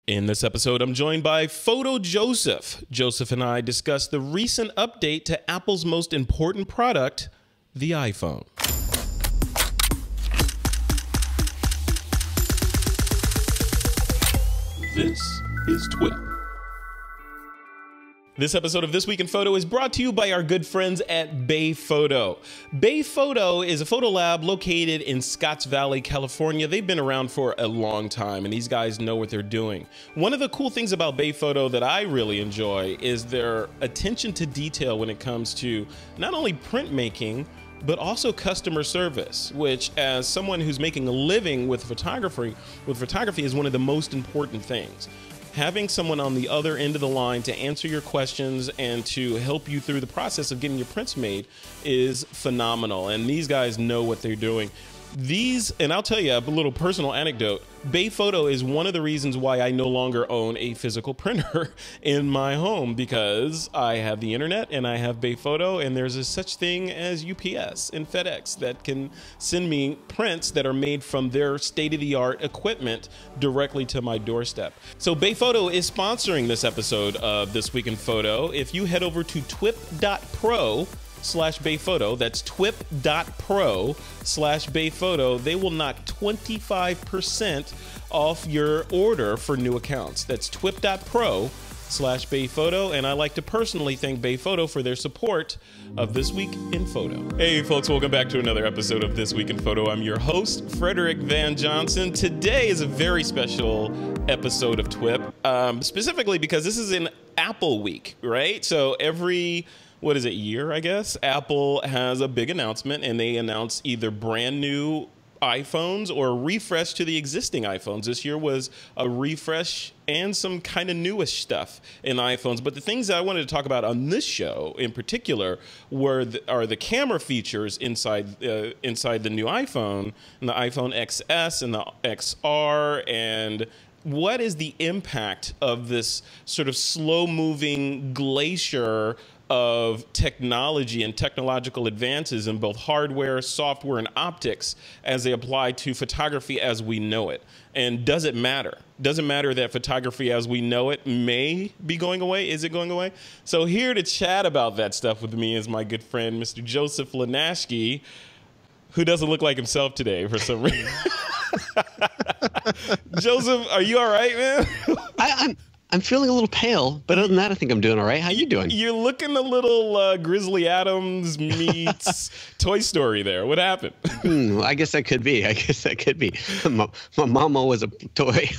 In this episode, I'm joined by PhotoJoseph. Joseph and I discuss the recent update to Apple's most important product, the iPhone. This is TWiP. This episode of This Week in Photo is brought to you by our good friends at Bay Photo. Bay Photo is a photo lab located in Scotts Valley, California. They've been around for a long time, and these guys know what they're doing. One of the cool things about Bay Photo that I really enjoy is their attention to detail when it comes to not only printmaking, but also customer service, which, as someone who's making a living with photography is one of the most important things. Having someone on the other end of the line to answer your questions and to help you through the process of getting your prints made is phenomenal. And these guys know what they're doing. And I'll tell you a little personal anecdote. Bay Photo is one of the reasons why I no longer own a physical printer in my home, because I have the internet and I have Bay Photo, and there's a such thing as UPS and FedEx that can send me prints that are made from their state-of-the-art equipment directly to my doorstep. So Bay Photo is sponsoring this episode of This Week in Photo. If you head over to TWiP.pro/BayPhoto, that's TWiP.pro/BayPhoto, they will knock 25% off your order for new accounts. That's TWiP.pro/BayPhoto, and I like to personally thank Bay Photo for their support of This Week in Photo. Hey folks, welcome back to another episode of This Week in Photo. I'm your host, Frederick Van Johnson. Today is a very special episode of TWiP, specifically because this is an Apple week, right? So every year, I guess, Apple has a big announcement, and they announce either brand new iPhones or a refresh to the existing iPhones. This year was a refresh and some kind of newish stuff in iPhones. But the things that I wanted to talk about on this show in particular are the camera features inside the new iPhone, and the iPhone XS and the XR, and what is the impact of this sort of slow-moving glacier of technology and technological advances in both hardware, software, and optics as they apply to photography as we know it? And does it matter? Does it matter that photography as we know it may be going away? Is it going away? So here to chat about that stuff with me is my good friend, Mr. Joseph Linaschke, who doesn't look like himself today for some reason. Joseph, are you all right, man? I'm feeling a little pale, but other than that, I think I'm doing all right. How you doing? You're looking a little Grizzly Adams meets Toy Story there. What happened? I guess that could be. My mama was a toy.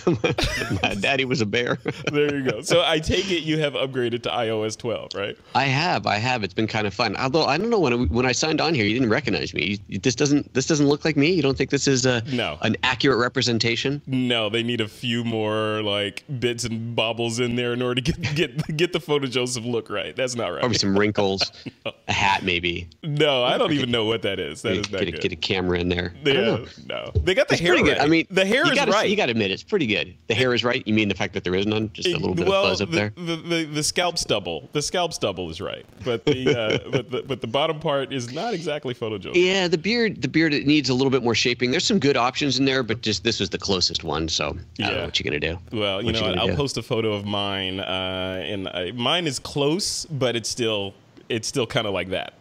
My daddy was a bear. There you go. So I take it you have upgraded to iOS 12, right? I have. It's been kind of fun. Although I don't know, when I signed on here, you didn't recognize me. This doesn't look like me. You don't think this is an accurate representation? No, they need a few more like bits and bobs in there in order to get the PhotoJoseph look right. That's not right. Probably some wrinkles, no. A hat maybe. No, I don't even know what that is. That is not good. Get a camera in there. Yeah, no. They got the hair pretty right. Good. I mean, the hair is right. You got to admit, it's pretty good. The hair is right. You mean the fact that there is none? Just a little bit of fuzz up there? The scalp stubble. The scalp stubble is right. But but the bottom part is not exactly PhotoJoseph. Yeah, the beard it needs a little bit more shaping. There's some good options in there, but just this was the closest one, so I don't know what you're going to do. Well, I'll post a photo of mine, and mine is close, but it's still kind of like that.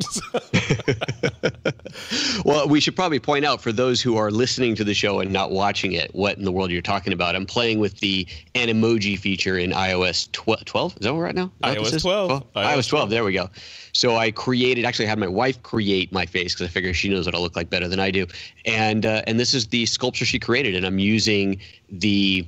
Well, we should probably point out for those who are listening to the show and not watching it, what in the world you're talking about. I'm playing with the Animoji feature in iOS 12. Is that what we're at now? iOS 12. iOS 12. There we go. So I actually had my wife create my face because I figure she knows what I look like better than I do. And this is the sculpture she created, and I'm using the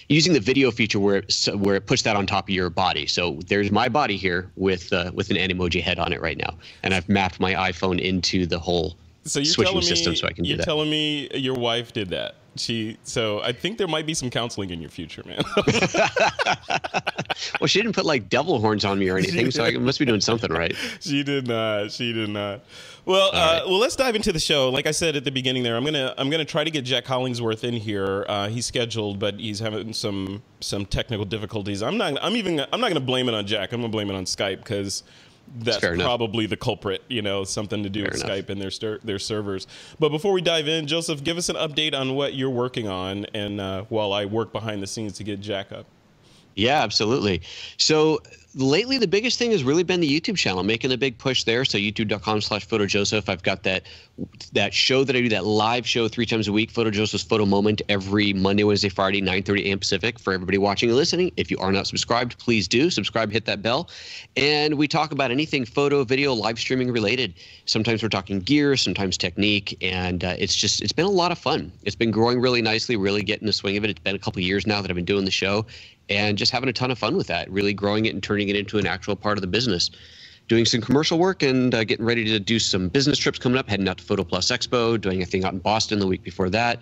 video feature where it puts that on top of your body. So there's my body here with an Animoji head on it right now, and I've mapped my iPhone into the whole switching system so I can do that. You're telling me your wife did that? So I think there might be some counseling in your future, man. Well, she didn't put like devil horns on me or anything, so I must be doing something right. She did not. Well, well, let's dive into the show. Like I said at the beginning there, I'm gonna try to get Jack Hollingsworth in here. He's scheduled, but he's having some technical difficulties. I'm not gonna blame it on Jack. I'm gonna blame it on Skype because that's probably the culprit, something to do with Skype and their servers. But before we dive in, Joseph, give us an update on what you're working on, and while I work behind the scenes to get Jack up. Yeah, absolutely. So lately, the biggest thing has really been the YouTube channel, making a big push there. So youtube.com/PhotoJoseph. I've got that show that I do, that live show 3 times a week, PhotoJoseph's Photo Moment, every Monday, Wednesday, Friday, 9:30 a.m. Pacific. For everybody watching and listening, if you are not subscribed, please do subscribe, hit that bell. And we talk about anything photo, video, live streaming related. Sometimes we're talking gear, sometimes technique, and it's been a lot of fun. It's been growing really nicely, really getting the swing of it. It's been a couple of years now that I've been doing the show, and just having a ton of fun with that, really growing it and turning it into an actual part of the business. Doing some commercial work and getting ready to do some business trips coming up, heading out to Photo Plus Expo, doing a thing out in Boston the week before that,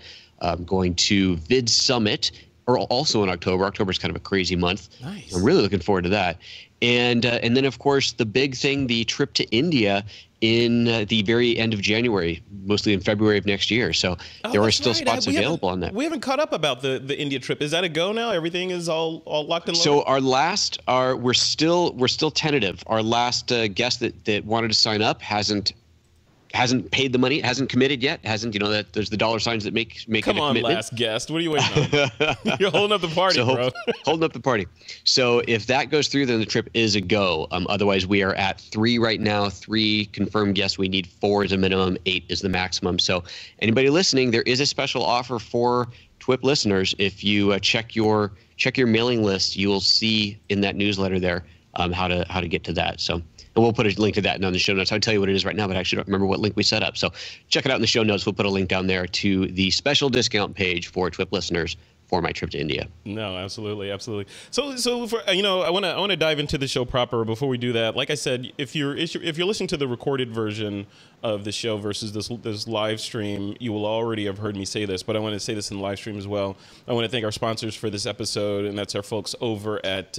going to Vid Summit, or also in October. October is kind of a crazy month. Nice. I'm really looking forward to that. And then, of course, the big thing, the trip to India in the very end of January, mostly in February of next year. So there are still spots available on that. We haven't caught up about the India trip. Is that a go now? Everything is all locked and loaded? So we're still tentative. Our last guest that wanted to sign up hasn't paid the money, hasn't committed yet, that there's the dollar signs that make it a commitment. Come on, last guest. What are you waiting on? You're holding up the party, bro. Holding up the party. So if that goes through, then the trip is a go. Otherwise, we are at 3 right now, 3 confirmed guests. We need 4 as a minimum, 8 is the maximum. So anybody listening, there is a special offer for TWiP listeners. If you check your mailing list, you will see in that newsletter there how to get to that. So. And we'll put a link to that on the show notes. I'll tell you what it is right now, but I actually don't remember what link we set up. So check it out in the show notes. We'll put a link down there to the special discount page for TWiP listeners for my trip to India. No, absolutely, absolutely. So for, I want to dive into the show proper. Before we do that, like I said, if you're listening to the recorded version of the show versus this live stream, you will already have heard me say this, but I want to say this in the live stream as well. I want to thank our sponsors for this episode, and that's our folks over at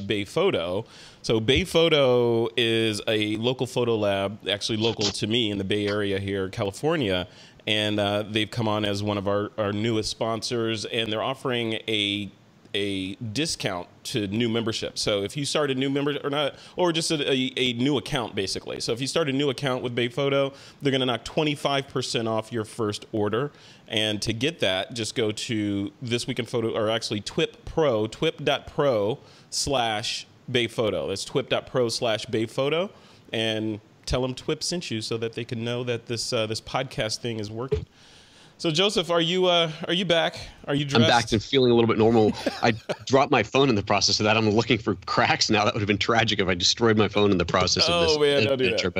Bay Photo. So Bay Photo is a local photo lab, actually local to me in the Bay Area here, California. And they've come on as one of our newest sponsors, and they're offering a discount to new membership. So if you start a new member or just a new account, basically. So if you start a new account with Bay Photo, they're going to knock 25% off your first order. And to get that, just go to This Week in Photo, or actually TWiP PRO, TWiP.pro/Bay Photo. That's TWiP.pro/Bay Photo, and tell them TWiP sent you so that they can know that this podcast thing is working. So Joseph, are you back? Are you dressed? I'm back and feeling a little bit normal. I dropped my phone in the process of that. I'm looking for cracks now. That would have been tragic if I destroyed my phone in the process of this. Oh man, don't do that.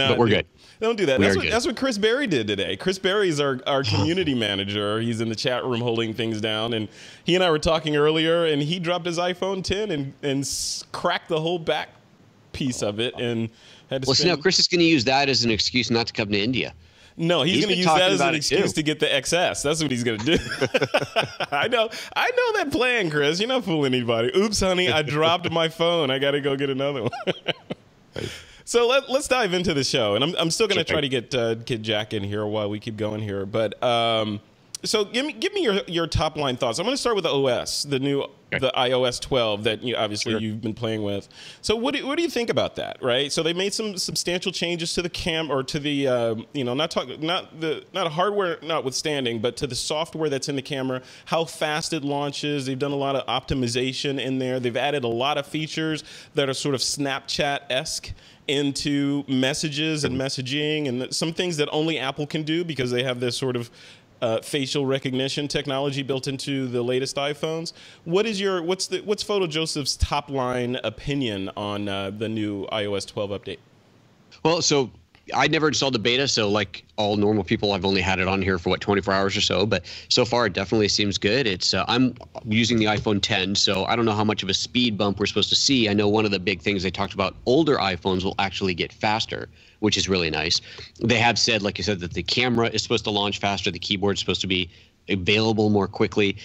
But we're good. Don't do that. That's what Chris Berry did today. Chris Berry's our community manager. He's in the chat room holding things down, and he and I were talking earlier, and he dropped his iPhone 10 and cracked the whole back piece of it, and had to Well, now Chris is going to use that as an excuse not to come to India. No, he's going to use that as an excuse to get the XS. That's what he's going to do. I know that plan, Chris. You're not fooling anybody. Oops, honey, I dropped my phone. I got to go get another one. So let's dive into the show, and I'm still going to try to get Jack in here while we keep going here. But so give me your top line thoughts. I'm going to start with the OS, the iOS 12 that you've been playing with. So what do you think about that? Right. So they made some substantial changes to the or to the not hardware notwithstanding, but to the software that's in the camera. How fast it launches. They've done a lot of optimization in there. They've added a lot of features that are sort of Snapchat-esque into messages and messaging, and some things that only Apple can do because they have this sort of facial recognition technology built into the latest iPhones. What's PhotoJoseph's top line opinion on the new iOS 12 update? Well, so I never installed the beta, so like all normal people, I've only had it on here for 24 hours or so. But so far, it definitely seems good. It's I'm using the iPhone 10, so I don't know how much of a speed bump we're supposed to see. I know one of the big things they talked about, older iPhones will actually get faster, which is really nice. They have said, like you said, that the camera is supposed to launch faster. The keyboard is supposed to be available more quickly.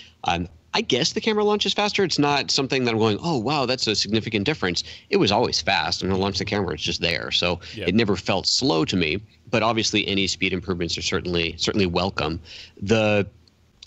I guess the camera launches faster. It's not something that I'm going, oh, wow, that's a significant difference. It was always fast. And when I launched the camera, it's just there. So It never felt slow to me. But obviously, any speed improvements are certainly welcome. There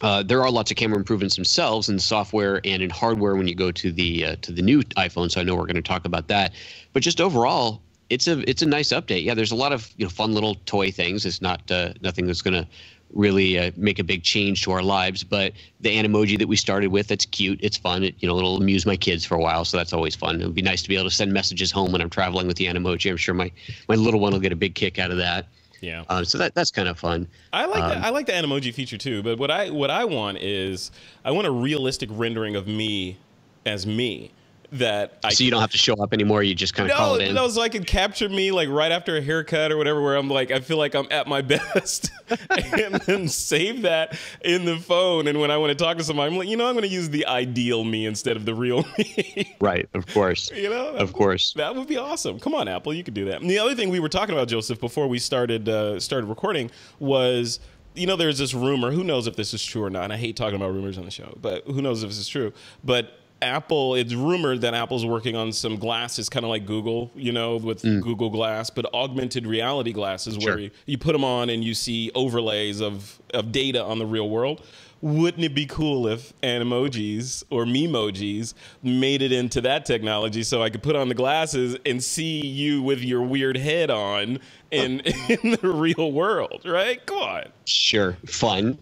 are lots of camera improvements themselves in software and in hardware when you go to the new iPhone. So I know we're going to talk about that. But just overall, it's a nice update. Yeah, there's a lot of fun little toy things. It's not nothing that's going to really make a big change to our lives. But the Animoji that we started with, that's cute. It's fun. It'll amuse my kids for a while, so that's always fun. It would be nice to be able to send messages home when I'm traveling with the Animoji. I'm sure my little one will get a big kick out of that. Yeah. So that's kind of fun. I like the Animoji feature too. But what I want is I want a realistic rendering of me as me. So you don't have to show up anymore. You just kind of call it in. No, so I could capture me like right after a haircut or whatever, where I'm like, I feel like I'm at my best, and then save that in the phone. And when I want to talk to somebody, I'm like, I'm going to use the ideal me instead of the real me. Right. Of course. Of course. That would be awesome. Come on, Apple, you could do that. And the other thing we were talking about, Joseph, before we started recording was, there's this rumor. Who knows if this is true or not? And I hate talking about rumors on the show, but who knows if this is true? But it's rumored that Apple's working on some glasses, kind of like Google, with Google Glass, but augmented reality glasses where you put them on and you see overlays of data on the real world. Wouldn't it be cool if Animojis or Memojis made it into that technology so I could put on the glasses and see you with your weird head on in the real world, right? Come on. Sure. Fun.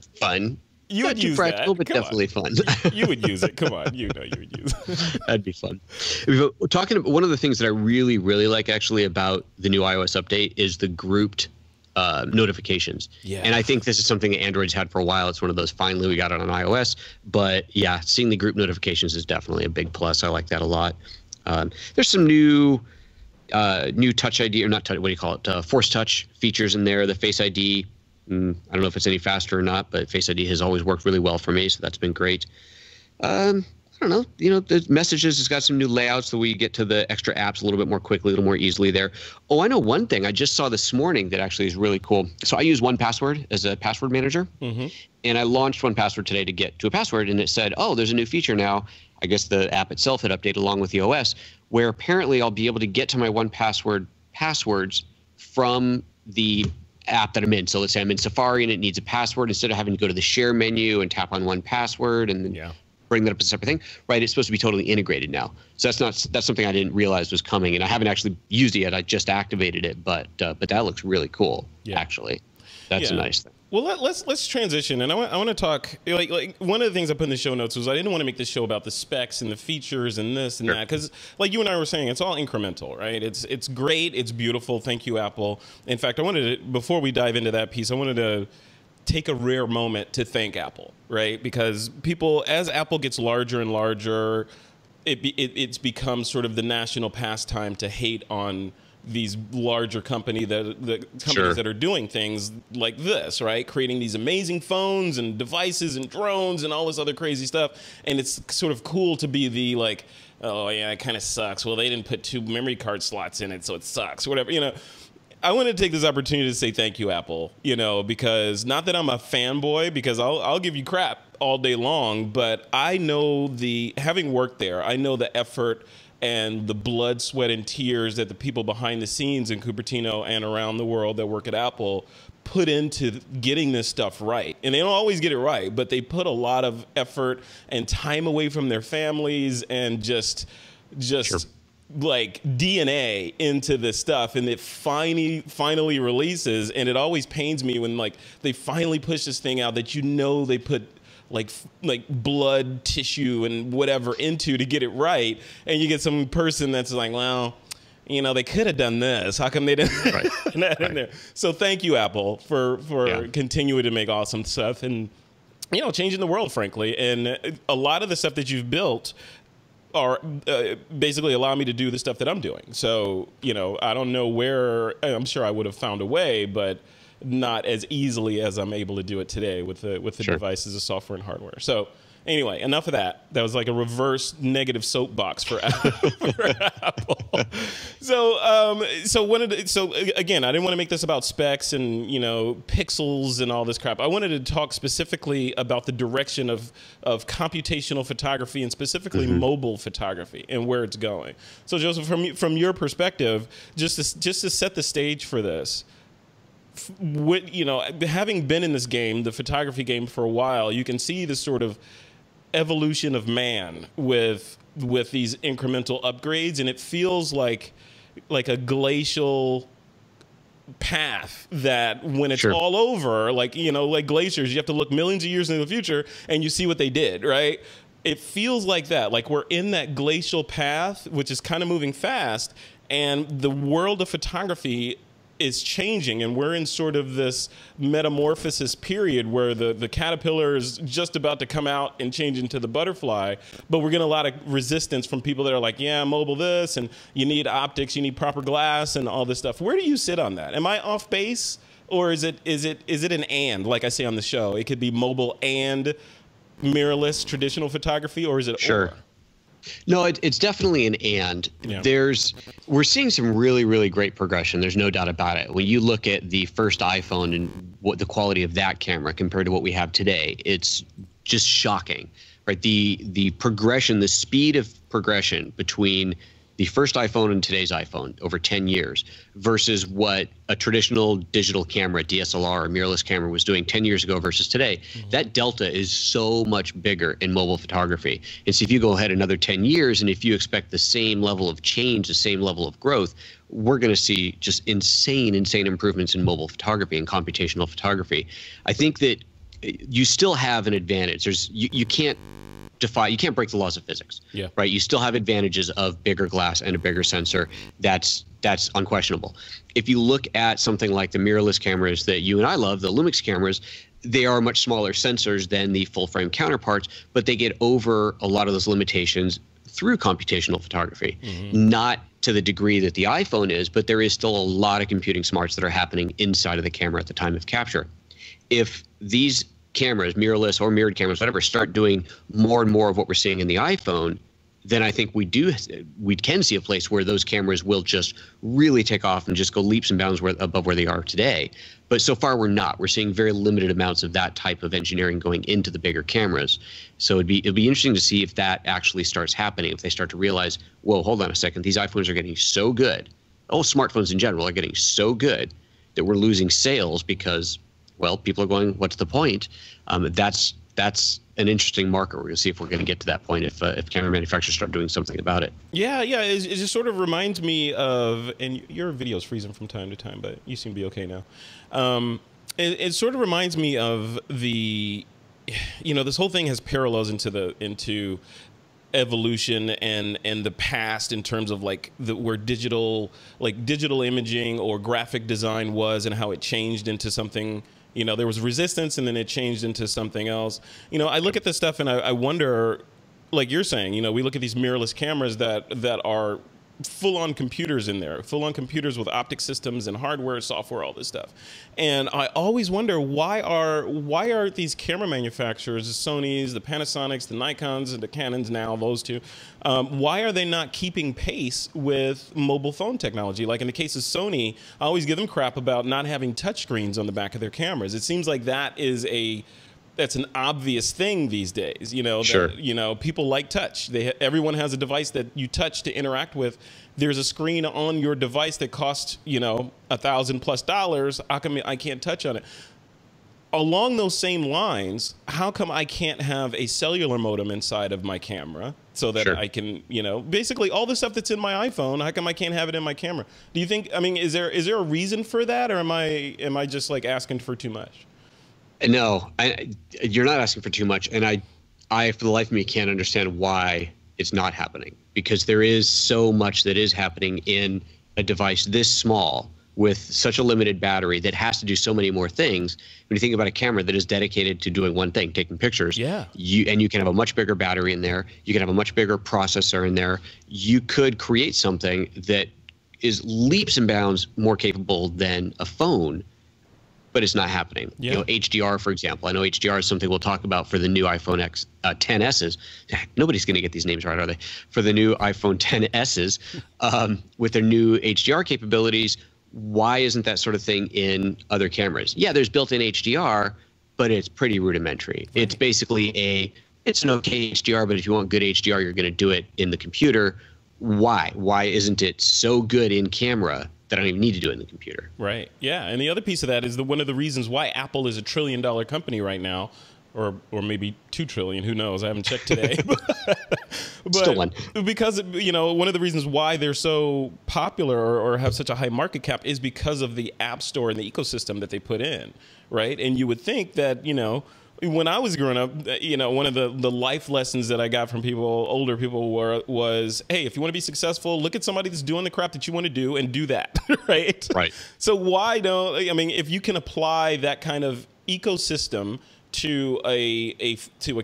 You would use practical, that. but definitely fun. You would use it. Come on, you would use it. That'd be fun. Talking about one of the things that I really, really like actually about the new iOS update is the grouped notifications. Yeah. And I think this is something that Android's had for a while. It's one of those finally we got it on iOS. But yeah, seeing the group notifications is definitely a big plus. I like that a lot. There's some new Touch ID or not Touch. What do you call it? Force Touch features in there. The Face ID. I don't know if it's any faster or not, but Face ID has always worked really well for me, so that's been great. I don't know. The Messages has got some new layouts so we get to the extra apps a little bit more quickly, a little more easily there. Oh, I know one thing I just saw this morning that actually is really cool. So I use 1Password as a password manager, and I launched 1Password today to get to a password, and it said, oh, there's a new feature now. I guess the app itself had updated along with the OS, where apparently I'll be able to get to my 1Password passwords from the app that I'm in. So let's say I'm in Safari and it needs a password. Instead of having to go to the share menu and tap on 1Password and then bring that up as a separate thing, right? It's supposed to be totally integrated now. So that's something I didn't realize was coming, and I haven't actually used it yet. I just activated it, but that looks really cool. Actually, that's a nice thing. Well, let's transition, and I want to talk like one of the things I put in the show notes was I didn't want to make this show about the specs and the features and this and that, because like you and I were saying, it's all incremental, right? It's great, it's beautiful. Thank you, Apple. In fact, I wanted to, before we dive into that piece, I wanted to take a rare moment to thank Apple, right? Because as Apple gets larger and larger, it's become sort of the national pastime to hate on these larger companies that are doing things like this, right? Creating these amazing phones and devices and drones and all this other crazy stuff. And it's sort of cool to be the like, oh yeah, it kind of sucks. Well, they didn't put 2 memory card slots in it, so it sucks, whatever, I want to take this opportunity to say thank you, Apple, because not that I'm a fanboy, because I'll give you crap all day long, but I know having worked there, I know the effort and the blood, sweat, and tears that the people behind the scenes in Cupertino and around the world that work at Apple put into getting this stuff right. And they don't always get it right, but they put a lot of effort and time away from their families and just like DNA into this stuff, and it finally releases. And it always pains me when like they finally push this thing out that they put like blood, tissue, and whatever into to get it right, and you get some person that's like, well, they could have done this. How come they didn't put that in there? So thank you, Apple, for continuing to make awesome stuff and changing the world, frankly. And a lot of the stuff that you've built are basically allow me to do the stuff that I'm doing. So I don't know where. I'm sure I would have found a way, but not as easily as I'm able to do it today with the devices, the software and hardware. So anyway, enough of that. That was like a reverse negative soapbox for Apple. So again, I didn't want to make this about specs and pixels and all this crap. I wanted to talk specifically about the direction of computational photography and specifically mobile photography and where it's going. So Joseph, from your perspective, just to set the stage for this. Having been in this game, the photography game, for a while, you can see the sort of evolution of man with these incremental upgrades, and it feels like a glacial path that when it's Sure. all over, like, you know, like glaciers, you have to look millions of years into the future and you see what they did, right? It feels like that, like we're in that glacial path, which is kind of moving fast, and the world of photography is changing, and we're in sort of this metamorphosis period where the caterpillar is just about to come out and change into the butterfly, but we're getting a lot of resistance from people that are like, yeah, mobile this, and you need optics, you need proper glass, and all this stuff. Where do you sit on that? Am I off base, or is it an and, like I say on the show? It could be mobile and mirrorless traditional photography, or is it Sure. or? No, it's definitely an and. Yeah. We're seeing some really, really great progression. There's no doubt about it. When you look at the first iPhone and what the quality of that camera compared to what we have today, it's just shocking, right? The progression, the speed of progression between the first iPhone and today's iPhone over 10 years versus what a traditional digital camera, DSLR or mirrorless camera was doing 10 years ago versus today, that delta is so much bigger in mobile photography. And so if you go ahead another 10 years and if you expect the same level of change, the same level of growth, we're going to see just insane improvements in mobile photography and computational photography. I think that you still have an advantage. You can't break the laws of physics, right? You still have advantages of bigger glass and a bigger sensor. That's unquestionable. If you look at something like the mirrorless cameras that you and I love, the Lumix cameras, they are much smaller sensors than the full frame counterparts, but they get over a lot of those limitations through computational photography. Not to the degree that the iPhone is, but there is still a lot of computing smarts that are happening inside of the camera at the time of capture. If these cameras, mirrorless or mirrored cameras, whatever, start doing more and more of what we're seeing in the iPhone, then I think we can see a place where those cameras will just really take off and just go leaps and bounds above where they are today. But so far we're not. We're seeing very limited amounts of that type of engineering going into the bigger cameras. So it'd be interesting to see if that actually starts happening, if they start to realize, whoa, hold on a second, these iPhones are getting so good. All smartphones in general are getting so good that we're losing sales because, well, people are going, what's the point? That's an interesting marker. We're going to see if we're going to get to that point if camera manufacturers start doing something about it. Yeah. It just sort of reminds me of, and your video's freezing from time to time, but you seem to be okay now. It sort of reminds me of the, this whole thing has parallels into evolution and the past in terms of like where digital imaging or graphic design was and how it changed into something. There was resistance and then it changed into something else. I look at this stuff and I wonder, like you're saying, we look at these mirrorless cameras that are full-on computers in there, full-on computers with optic systems and hardware, software, all this stuff. And I always wonder why are these camera manufacturers, the Sonys, the Panasonics, the Nikons, and the Canons now, those two, why are they not keeping pace with mobile phone technology? Like in the case of Sony, I always give them crap about not having touchscreens on the back of their cameras. It seems like that's an obvious thing these days. Sure. People like touch. Everyone has a device that you touch to interact with. There's a screen on your device that costs, $1,000+. How come I can't touch on it? Along those same lines, how come I can't have a cellular modem inside of my camera so that I can, basically all the stuff that's in my iPhone, how come I can't have it in my camera? Do you think, is there a reason for that, or am I just like asking for too much? No, you're not asking for too much, and I for the life of me can't understand why it's not happening, because there is so much that is happening in a device this small with such a limited battery that has to do so many more things. When you think about a camera that is dedicated to doing one thing, taking pictures, you can have a much bigger battery in there, you can have a much bigger processor in there, you could create something that is leaps and bounds more capable than a phone. But it's not happening. HDR, for example. I know HDR is something we'll talk about for the new iPhone XSs. Nobody's going to get these names right, are they? For the new iPhone XSs, with their new HDR capabilities, why isn't that sort of thing in other cameras? Yeah, there's built-in HDR, but it's pretty rudimentary. Right. It's basically it's an okay HDR, but if you want good HDR, you're going to do it in the computer. Why? Why isn't it so good in camera that I don't even need to do it in the computer? Right. Yeah. And the other piece of that is one of the reasons why Apple is $1 trillion company right now. or maybe 2 trillion. Who knows? I haven't checked today. But Still one. Because, you know, one of the reasons why they're so popular or have such a high market cap is because of the app store and the ecosystem that they put in, right? And you would think that, you know, when I was growing up, you know, one of the life lessons that I got from people, older people, was, hey, if you want to be successful, look at somebody that's doing the crap that you want to do and do that, right? Right. So why don't, I mean, if you can apply that kind of ecosystem to a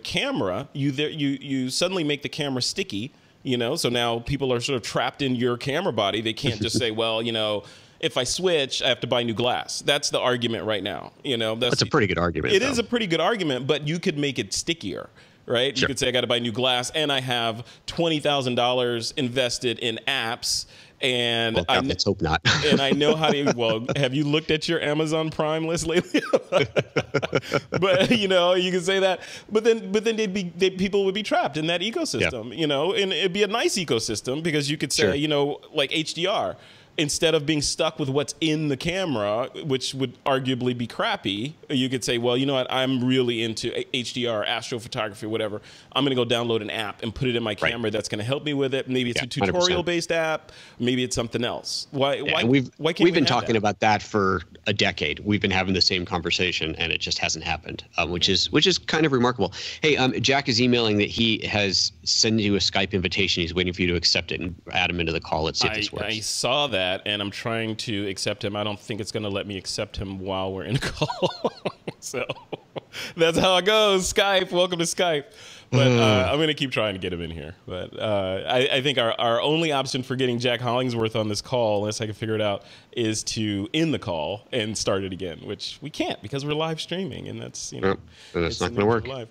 camera, you suddenly make the camera sticky, you know. So now people are sort of trapped in your camera body. They can't just say, well, you know, if I switch, I have to buy new glass. That's the argument right now. You know, that's a pretty good argument. It is a pretty good argument, but you could make it stickier, right? Sure. You could say I got to buy new glass, and I have $20,000 invested in apps. And well, let's hope not. And I know how to. Well, have you looked at your Amazon Prime list lately? But you know, you can say that. But then people would be trapped in that ecosystem. Yeah. You know, and it'd be a nice ecosystem because you could say, sure, you know, like HDR. Instead of being stuck with what's in the camera, which would arguably be crappy, you could say, well, you know what, I'm really into HDR, astrophotography, whatever. I'm going to go download an app and put it in my camera that's going to help me with it. Maybe it's a tutorial-based app. Maybe it's something else. Why can't we've been talking about that for a decade. We've been having the same conversation, and it just hasn't happened, which is kind of remarkable. Hey, Jack is emailing that he has sent you a Skype invitation. He's waiting for you to accept it and add him into the call. Let's see if this works. I saw that. And I'm trying to accept him. I don't think it's going to let me accept him while we're in a call. So that's how it goes. Skype, welcome to Skype. But I'm going to keep trying to get him in here. But I think our only option for getting Jack Hollingsworth on this call, unless I can figure it out, is to end the call and start it again, which we can't because we're live streaming, and that's, you know, that's not going to work. Live.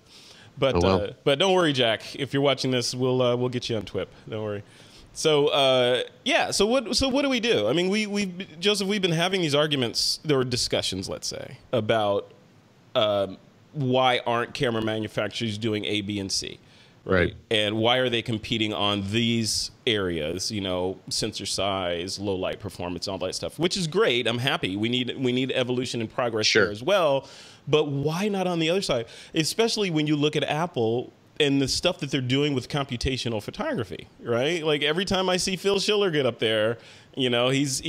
But but don't worry, Jack. If you're watching this, we'll get you on TWiP. Don't worry. So yeah. So what do we do? I mean, Joseph, we've been having these arguments, or discussions, let's say, about why aren't camera manufacturers doing A, B, and C, right? And why are they competing on these areas? You know, sensor size, low light performance, all that stuff, which is great. I'm happy. We need evolution and progress there as well. But why not on the other side? Especially when you look at Apple and the stuff that they're doing with computational photography, right? Like every time I see Phil Schiller get up there, you know, he's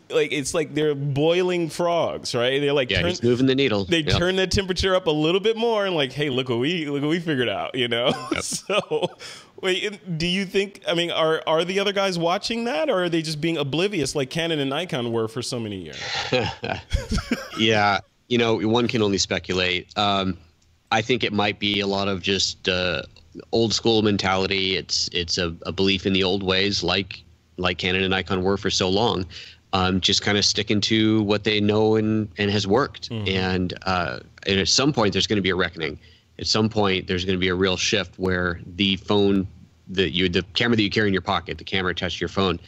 like, it's like they're boiling frogs, right? They're like, he's moving the needle. They turn the temperature up a little bit more, and like, hey, look what we figured out, you know. Yep. So, wait, do you think? I mean, are the other guys watching that, or are they just being oblivious, like Canon and Nikon were for so many years? Yeah, you know, one can only speculate. I think it might be a lot of just old school mentality. It's a belief in the old ways, like Canon and Nikon were for so long, just kind of sticking to what they know and has worked. Mm-hmm. And at some point, there's going to be a reckoning. At some point, there's going to be a real shift where the phone, the camera that you carry in your pocket, the camera attached to your phone,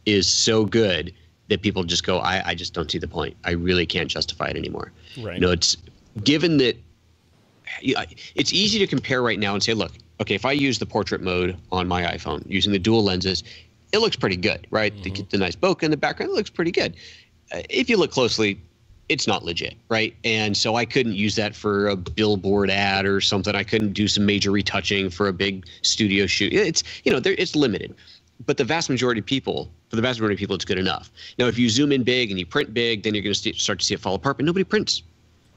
is so good that people just go, I just don't see the point. I really can't justify it anymore. Right. You know, it's given that. It's easy to compare right now and say, look, okay, if I use the portrait mode on my iPhone using the dual lenses, it looks pretty good, right? Mm-hmm. The nice bokeh in the background, it looks pretty good. If you look closely, it's not legit, right? And so I couldn't use that for a billboard ad or something. I couldn't do some major retouching for a big studio shoot. It's, you know, it's limited. But for the vast majority of people, it's good enough. Now, if you zoom in big and you print big, then you're going to start to see it fall apart, but nobody prints.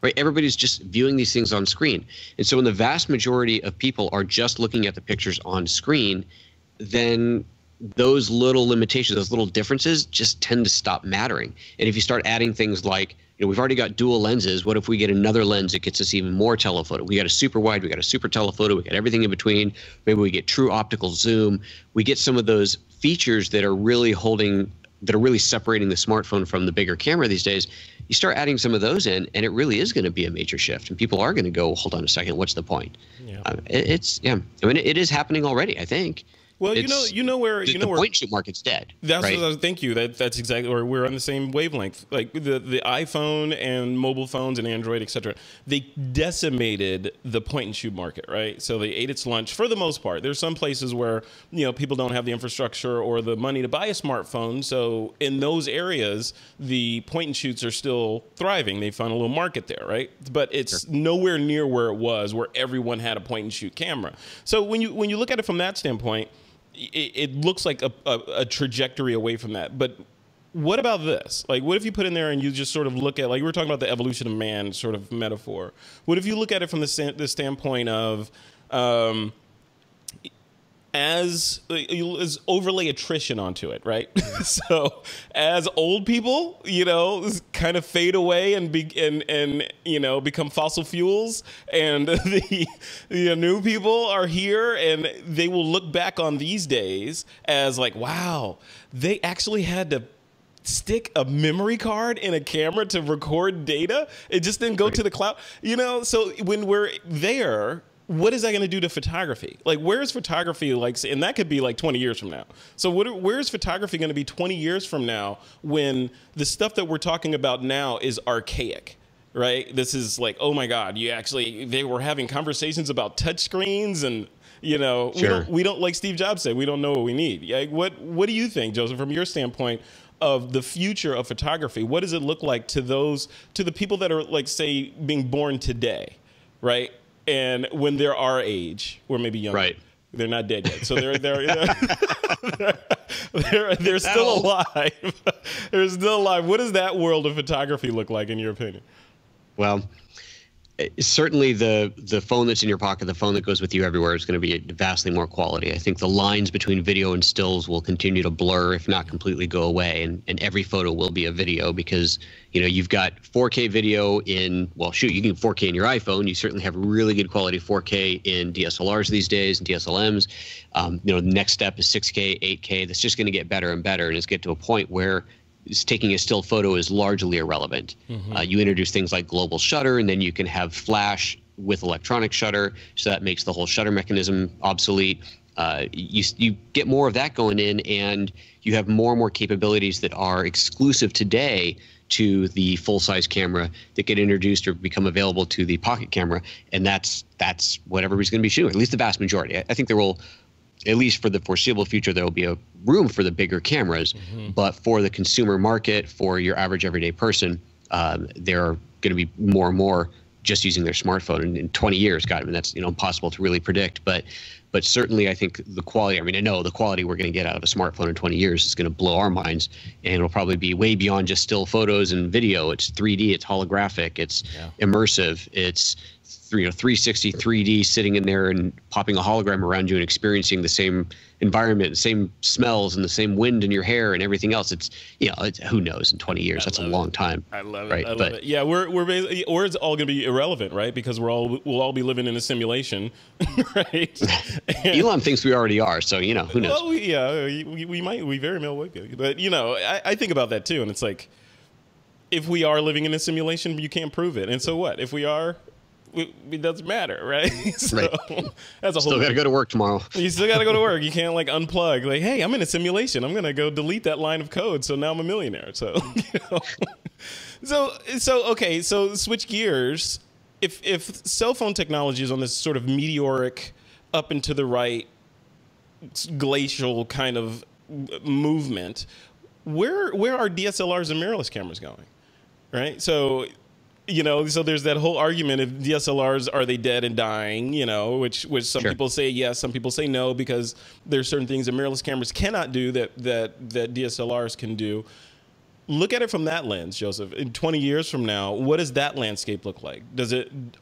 Right? Everybody's just viewing these things on screen. And so when the vast majority of people are just looking at the pictures on screen, then those little limitations, those little differences just tend to stop mattering. And if you start adding things like, you know, we've already got dual lenses. What if we get another lens that gets us even more telephoto? We got a super wide, we got a super telephoto, we got everything in between. Maybe we get true optical zoom. We get some of those features that are really separating the smartphone from the bigger camera these days. You start adding some of those in, and it really is going to be a major shift. And people are going to go, hold on a second, what's the point? Yeah. I mean, it is happening already, I think. Well, the point and shoot market's dead. That's right? what I was, thank you. That's exactly, or we're on the same wavelength. Like the iPhone and mobile phones and Android, etc. They decimated the point and shoot market, right? So they ate its lunch for the most part. There's some places where people don't have the infrastructure or the money to buy a smartphone. So in those areas, the point and shoots are still thriving. They found a little market there, right? But it's nowhere near where it was, where everyone had a point and shoot camera. So when you look at it from that standpoint, it looks like a trajectory away from that. But what about this? Like, what if you put in there and you just sort of look at, like, we were talking about the evolution of man sort of metaphor. What if you look at it from the standpoint of as overlay attrition onto it, right? So as old people, kind of fade away and become fossil fuels, and the new people are here, and they will look back on these days as like, wow, they actually had to stick a memory card in a camera to record data. It just didn't go to the cloud, So when we're there, what is that going to do to photography? Like, where's photography? Like, and that could be like 20 years from now. So where's photography going to be 20 years from now when the stuff that we're talking about now is archaic, right? This is like, oh my God, they were having conversations about touchscreens, and we don't, like Steve Jobs said, we don't know what we need. Like, what do you think, Joseph, from your standpoint of the future of photography? What does it look like to the people that are, like, say, being born today, right? And when they're our age, or maybe younger, right? They're not dead yet, so they're still alive. They're still alive. What does that world of photography look like, in your opinion? Well, certainly the phone that's in your pocket, the phone that goes with you everywhere, is going to be vastly more quality. I think the lines between video and stills will continue to blur, if not completely go away, and every photo will be a video, because you've got 4K video in, well, shoot, you can get 4K in your iPhone. You certainly have really good quality 4K in DSLRs these days and DSLMs. The next step is 6K, 8K. That's just going to get better and better, and it's get to a point where taking a still photo is largely irrelevant. You introduce things like global shutter, and then you can have flash with electronic shutter, so that makes the whole shutter mechanism obsolete. You get more of that going in, and you have more and more capabilities that are exclusive today to the full-size camera that get introduced or become available to the pocket camera, and that's what everybody's going to be shooting, at least the vast majority. I think there will, at least for the foreseeable future, there will be a room for the bigger cameras, but for the consumer market, for your average everyday person, there are going to be more and more just using their smartphone. And in 20 years, God, I mean, that's impossible to really predict. But certainly, I think the quality. I mean, I know the quality we're going to get out of a smartphone in 20 years is going to blow our minds, and it'll probably be way beyond just still photos and video. It's 3D, it's holographic, it's immersive, it's 360 3D, sitting in there and popping a hologram around you and experiencing the same environment, the same smells, and the same wind in your hair and everything else. It's who knows, in 20 years, that's a long time. I love it. Right? I love it. Yeah, we're basically, or it's all going to be irrelevant, right? Because we'll all be living in a simulation, right? Elon thinks we already are, so who knows? Well, we very well would be. But I think about that too, and it's like, if we are living in a simulation, you can't prove it, and so what? If we are, it doesn't matter, right? So that's a whole. Still got to go to work tomorrow. You still got to go to work. You can't like unplug. Like, hey, I'm in a simulation. I'm gonna go delete that line of code. So now I'm a millionaire. So, okay. So switch gears. If cell phone technology is on this sort of meteoric, up and to the right, glacial kind of movement, where are DSLRs and mirrorless cameras going? Right. So. So there's that whole argument of DSLRs, are they dead and dying, which some people say yes, some people say no, because there's certain things that mirrorless cameras cannot do that DSLRs can do. Look at it from that lens, Joseph. In 20 years from now, what does that landscape look like?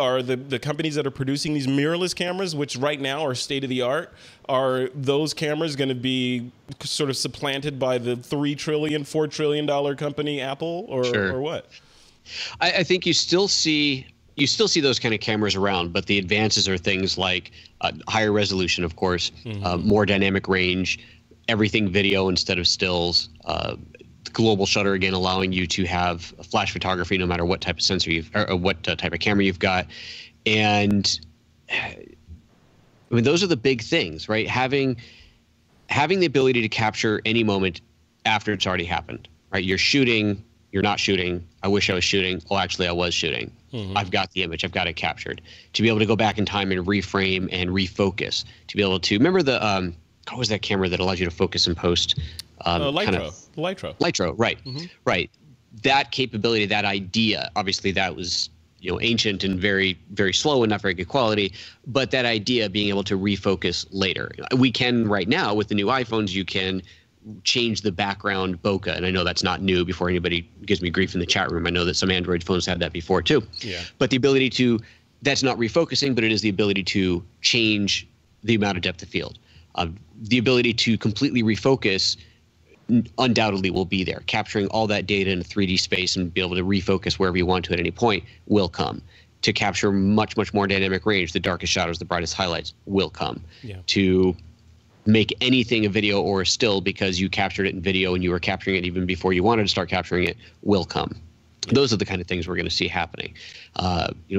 Are the companies that are producing these mirrorless cameras, which right now are state of the art, are those cameras going to be sort of supplanted by the $3 trillion, $4 trillion company Apple, or what? I think you still see those kind of cameras around, but the advances are things like higher resolution, of course, more dynamic range, everything video instead of stills, global shutter, again, allowing you to have flash photography no matter what type of sensor or what type of camera you've got. And I mean, those are the big things, right? Having having the ability to capture any moment after it's already happened, right? You're shooting, you're not shooting. I wish I was shooting. Oh, actually, I was shooting. I've got the image. I've got it captured. To be able to go back in time and reframe and refocus. To be able to remember the what was that camera that allows you to focus and post? Lytro, right, right. That capability, that idea. Obviously, that was ancient and very, very slow and not very good quality. But that idea, being able to refocus later, we can right now with the new iPhones. You can change the background bokeh, and I know that's not new. Before anybody gives me grief in the chat room, I know that some Android phones had that before too. Yeah. But the ability to, that's not refocusing, but it is the ability to change the amount of depth of field. The ability to completely refocus undoubtedly will be there. Capturing all that data in a 3D space and be able to refocus wherever you want to at any point will come. To capture much, much more dynamic range, the darkest shadows, the brightest highlights will come. Yeah. To make anything a video or a still because you captured it in video and you were capturing it even before you wanted to start capturing it will come. Yeah. Those are the kind of things we're going to see happening.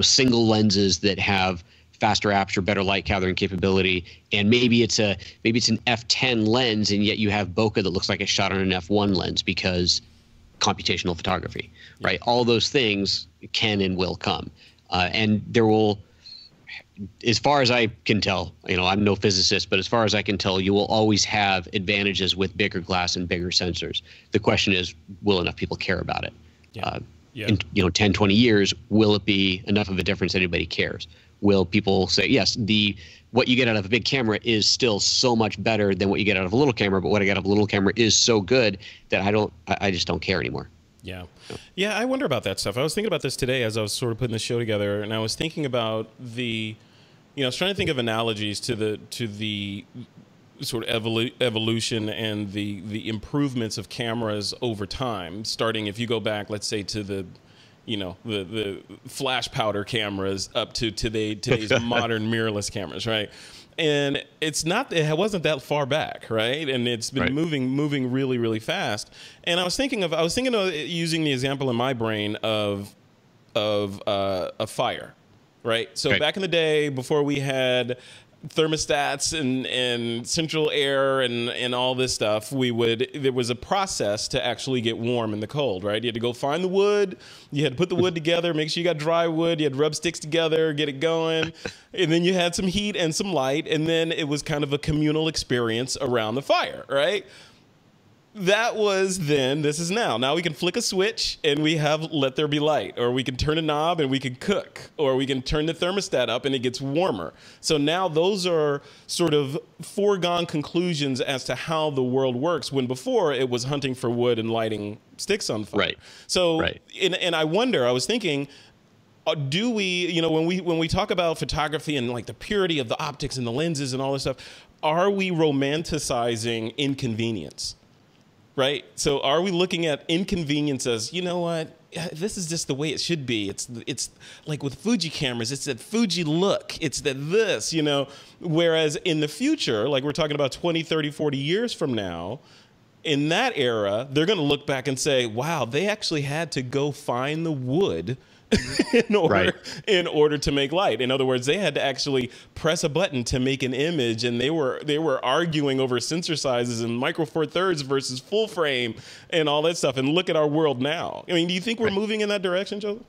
Single lenses that have faster aperture, better light gathering capability, and maybe it's an f10 lens and yet you have bokeh that looks like it's shot on an f1 lens because computational photography, right? All those things can and will come. And there will, as far as I can tell, I'm no physicist, but as far as I can tell, you will always have advantages with bigger glass and bigger sensors. The question is, will enough people care about it? In 10, 20 years, will it be enough of a difference that anybody cares? Will people say, yes, what you get out of a big camera is still so much better than what you get out of a little camera, but what I get out of a little camera is so good that I just don't care anymore. Yeah. Yeah, I wonder about that stuff. I was thinking about this today as I was sort of putting the show together, and I was thinking about I was trying to think of analogies to the sort of evolution and the improvements of cameras over time, starting if you go back, let's say, to the flash powder cameras up to today's modern mirrorless cameras, right? And it wasn't that far back, right? And it's been moving really, really fast. And I was thinking of using the example in my brain of a fire, right? So back in the day, before we had thermostats and central air and all this stuff, there was a process to actually get warm in the cold, right? You had to go find the wood, you had to put the wood together, make sure you got dry wood, you had to rub sticks together, get it going, and then you had some heat and some light, and then it was kind of a communal experience around the fire, right? That was then, this is now. Now we can flick a switch and we have let there be light, or we can turn a knob and we can cook, or we can turn the thermostat up and it gets warmer. So now those are sort of foregone conclusions as to how the world works, when before it was hunting for wood and lighting sticks on fire. Right. So, and I wonder, I was thinking, do we, when we talk about photography and like the purity of the optics and the lenses and all this stuff, are we romanticizing inconvenience? Right? So are we looking at inconvenience as, you know what, this is just the way it should be. It's like with Fuji cameras, it's that Fuji look. It's that this, whereas in the future, like we're talking about 20, 30, 40 years from now, in that era, they're going to look back and say, wow, they actually had to go find the wood in order to make light. In other words, they had to actually press a button to make an image, and they were arguing over sensor sizes and micro four thirds versus full frame and all that stuff. And look at our world now. I mean, do you think we're moving in that direction, Joe?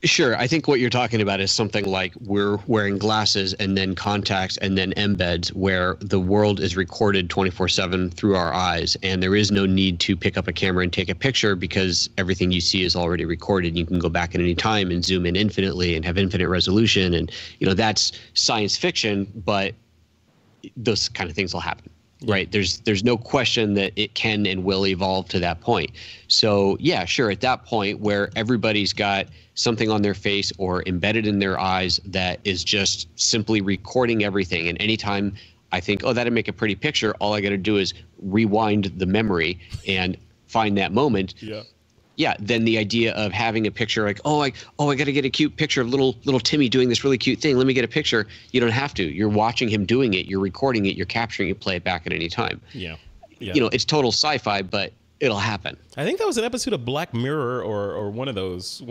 Sure. I think what you're talking about is something like we're wearing glasses and then contacts and then embeds, where the world is recorded 24/7 through our eyes, and there is no need to pick up a camera and take a picture because everything you see is already recorded. You can go back at any time and zoom in infinitely and have infinite resolution, and that's science fiction, but those kind of things will happen. Right. There's no question that it can and will evolve to that point. So, yeah, sure. At that point where everybody's got something on their face or embedded in their eyes that is just simply recording everything. And anytime I think, oh, that'd make a pretty picture, all I got to do is rewind the memory and find that moment. Yeah, then the idea of having a picture like, I got to get a cute picture of little Timmy doing this really cute thing. Let me get a picture. You don't have to. You're watching him doing it. You're recording it. You're capturing it. Play it back at any time. Yeah. It's total sci-fi, but it'll happen. I think that was an episode of Black Mirror or one of those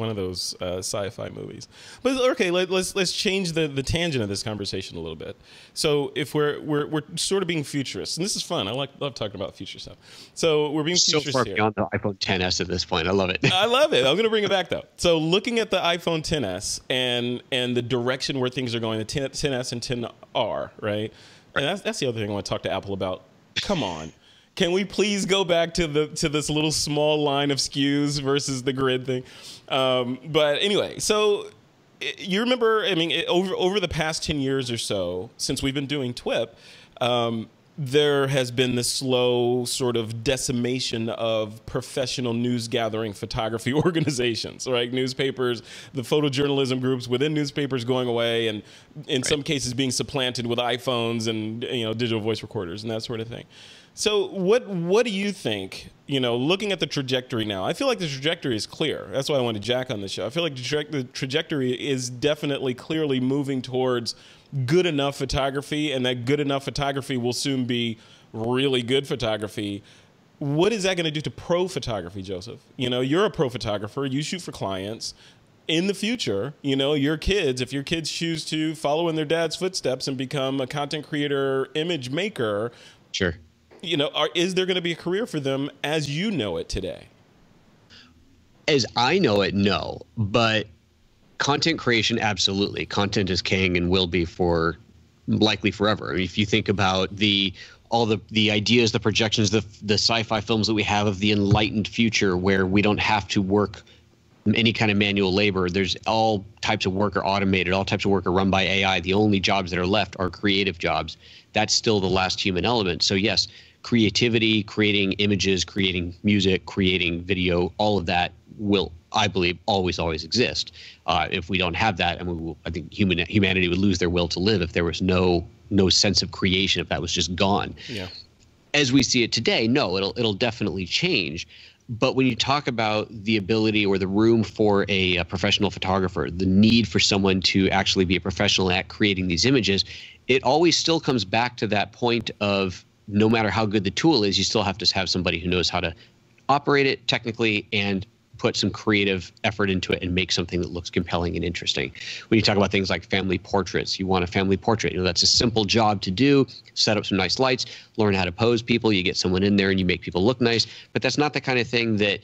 sci-fi movies. But okay, let's change the tangent of this conversation a little bit. So if we're sort of being futurists, and this is fun. I love talking about future stuff. So we're being So futurists far here. beyond the iPhone XS at this point. I love it. I love it. I'm going to bring it back though. So looking at the iPhone XS and the direction where things are going, the XS and XR, right? And that's the other thing I want to talk to Apple about. Come on. Can we please go back to this little small line of SKUs versus the grid thing? But anyway, so you remember, I mean, over the past 10 years or so, since we've been doing TWiP, there has been this slow sort of decimation of professional news gathering photography organizations, right? Newspapers, the photojournalism groups within newspapers going away, and in some cases being supplanted with iPhones and digital voice recorders and that sort of thing. So what do you think, looking at the trajectory now? I feel like the trajectory is clear. That's why I wanted Jack on the show. I feel like the trajectory is definitely clearly moving towards good enough photography, and that good enough photography will soon be really good photography. What is that going to do to pro photography, Joseph? You're a pro photographer. You shoot for clients. In the future, your kids, if your kids choose to follow in their dad's footsteps and become a content creator, image maker, Sure. Is there going to be a career for them as you know it today? As I know it, no. But content creation, absolutely. Content is king and will be for likely forever. I mean, if you think about all the ideas, the projections, the sci-fi films that we have of the enlightened future where we don't have to work any kind of manual labor. There's all types of work are automated, all types of work are run by AI. The only jobs that are left are creative jobs. That's still the last human element. So yes, creativity, creating images, creating music, creating video, all of that will, I believe, always exist. If we don't have that, I think humanity would lose their will to live if there was no sense of creation, if that was just gone. Yeah. As we see it today, no, it'll definitely change. But when you talk about the ability or the room for a professional photographer, the need for someone to actually be a professional at creating these images, it always still comes back to that point of no matter how good the tool is, you still have to have somebody who knows how to operate it technically and put some creative effort into it and make something that looks compelling and interesting. When you talk about things like family portraits, you want a family portrait. That's a simple job to do. Set up some nice lights, learn how to pose people. You get someone in there and you make people look nice. But that's not the kind of thing that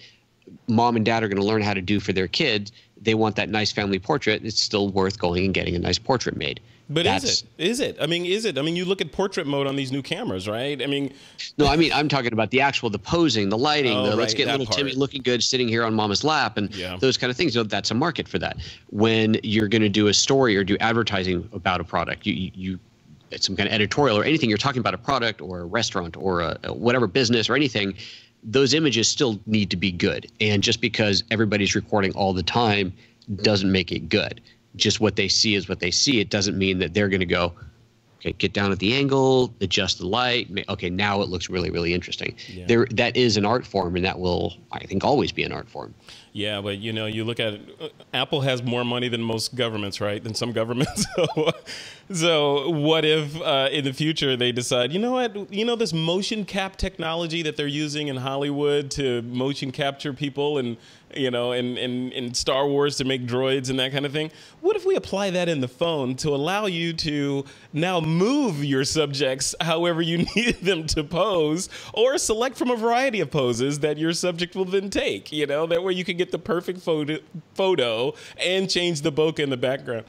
mom and dad are going to learn how to do for their kids. They want that nice family portrait. It's still worth going and getting a nice portrait made. But is it? I mean, you look at portrait mode on these new cameras, right? I mean, no, I'm talking about the posing, the lighting, let's get little Timmy looking good sitting here on mama's lap and those kind of things. That's a market for that. When you're going to do a story or do advertising about a product, it's some kind of editorial or anything, you're talking about a product or a restaurant or a whatever business or anything, those images still need to be good. And just because everybody's recording all the time doesn't make it good. Just what they see is what they see. It doesn't mean that they're going to go, okay, get down at the angle, adjust the light. Okay, now it looks really, really interesting. Yeah. That is an art form, and that will, I think, always be an art form. Yeah, but you look at it, Apple has more money than most governments, right? Than some governments. So what if in the future they decide, this motion cap technology that they're using in Hollywood to motion capture people and in Star Wars to make droids and that kind of thing. What if we apply that in the phone to allow you to now move your subjects however you need them to pose, or select from a variety of poses that your subject will then take, that way you can get the perfect photo and change the bokeh in the background.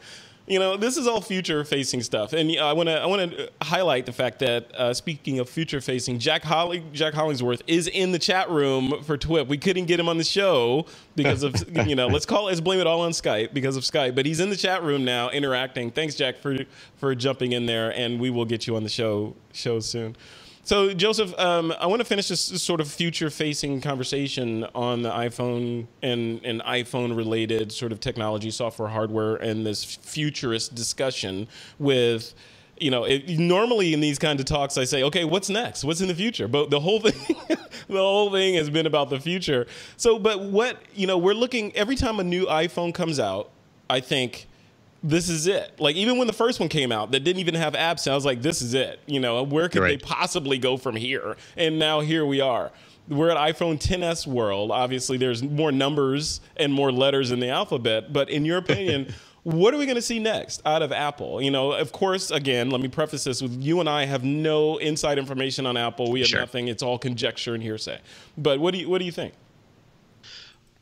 This is all future-facing stuff, and I want to highlight the fact that speaking of future-facing, Jack Hollingsworth is in the chat room for TWiP. We couldn't get him on the show because of let's blame it all on Skype because of Skype. But he's in the chat room now, interacting. Thanks, Jack, for jumping in there, and we will get you on the show soon. So, Joseph, I want to finish this sort of future-facing conversation on the iPhone and iPhone-related sort of technology, software, hardware, and this futurist discussion with, normally in these kinds of talks, I say, okay, what's next? What's in the future? But the whole thing has been about the future. So, but what, we're looking, every time a new iPhone comes out, I think, this is it. Like, even when the first one came out that didn't even have apps, I was like, this is it. Where could they possibly go from here? And now here we are. we're at iPhone XS world. Obviously, there's more numbers and more letters in the alphabet. But in your opinion, what are we going to see next out of Apple? You know, of course, again, let me preface this with you and I have no inside information on Apple. We have nothing. It's all conjecture and hearsay. But what do you think?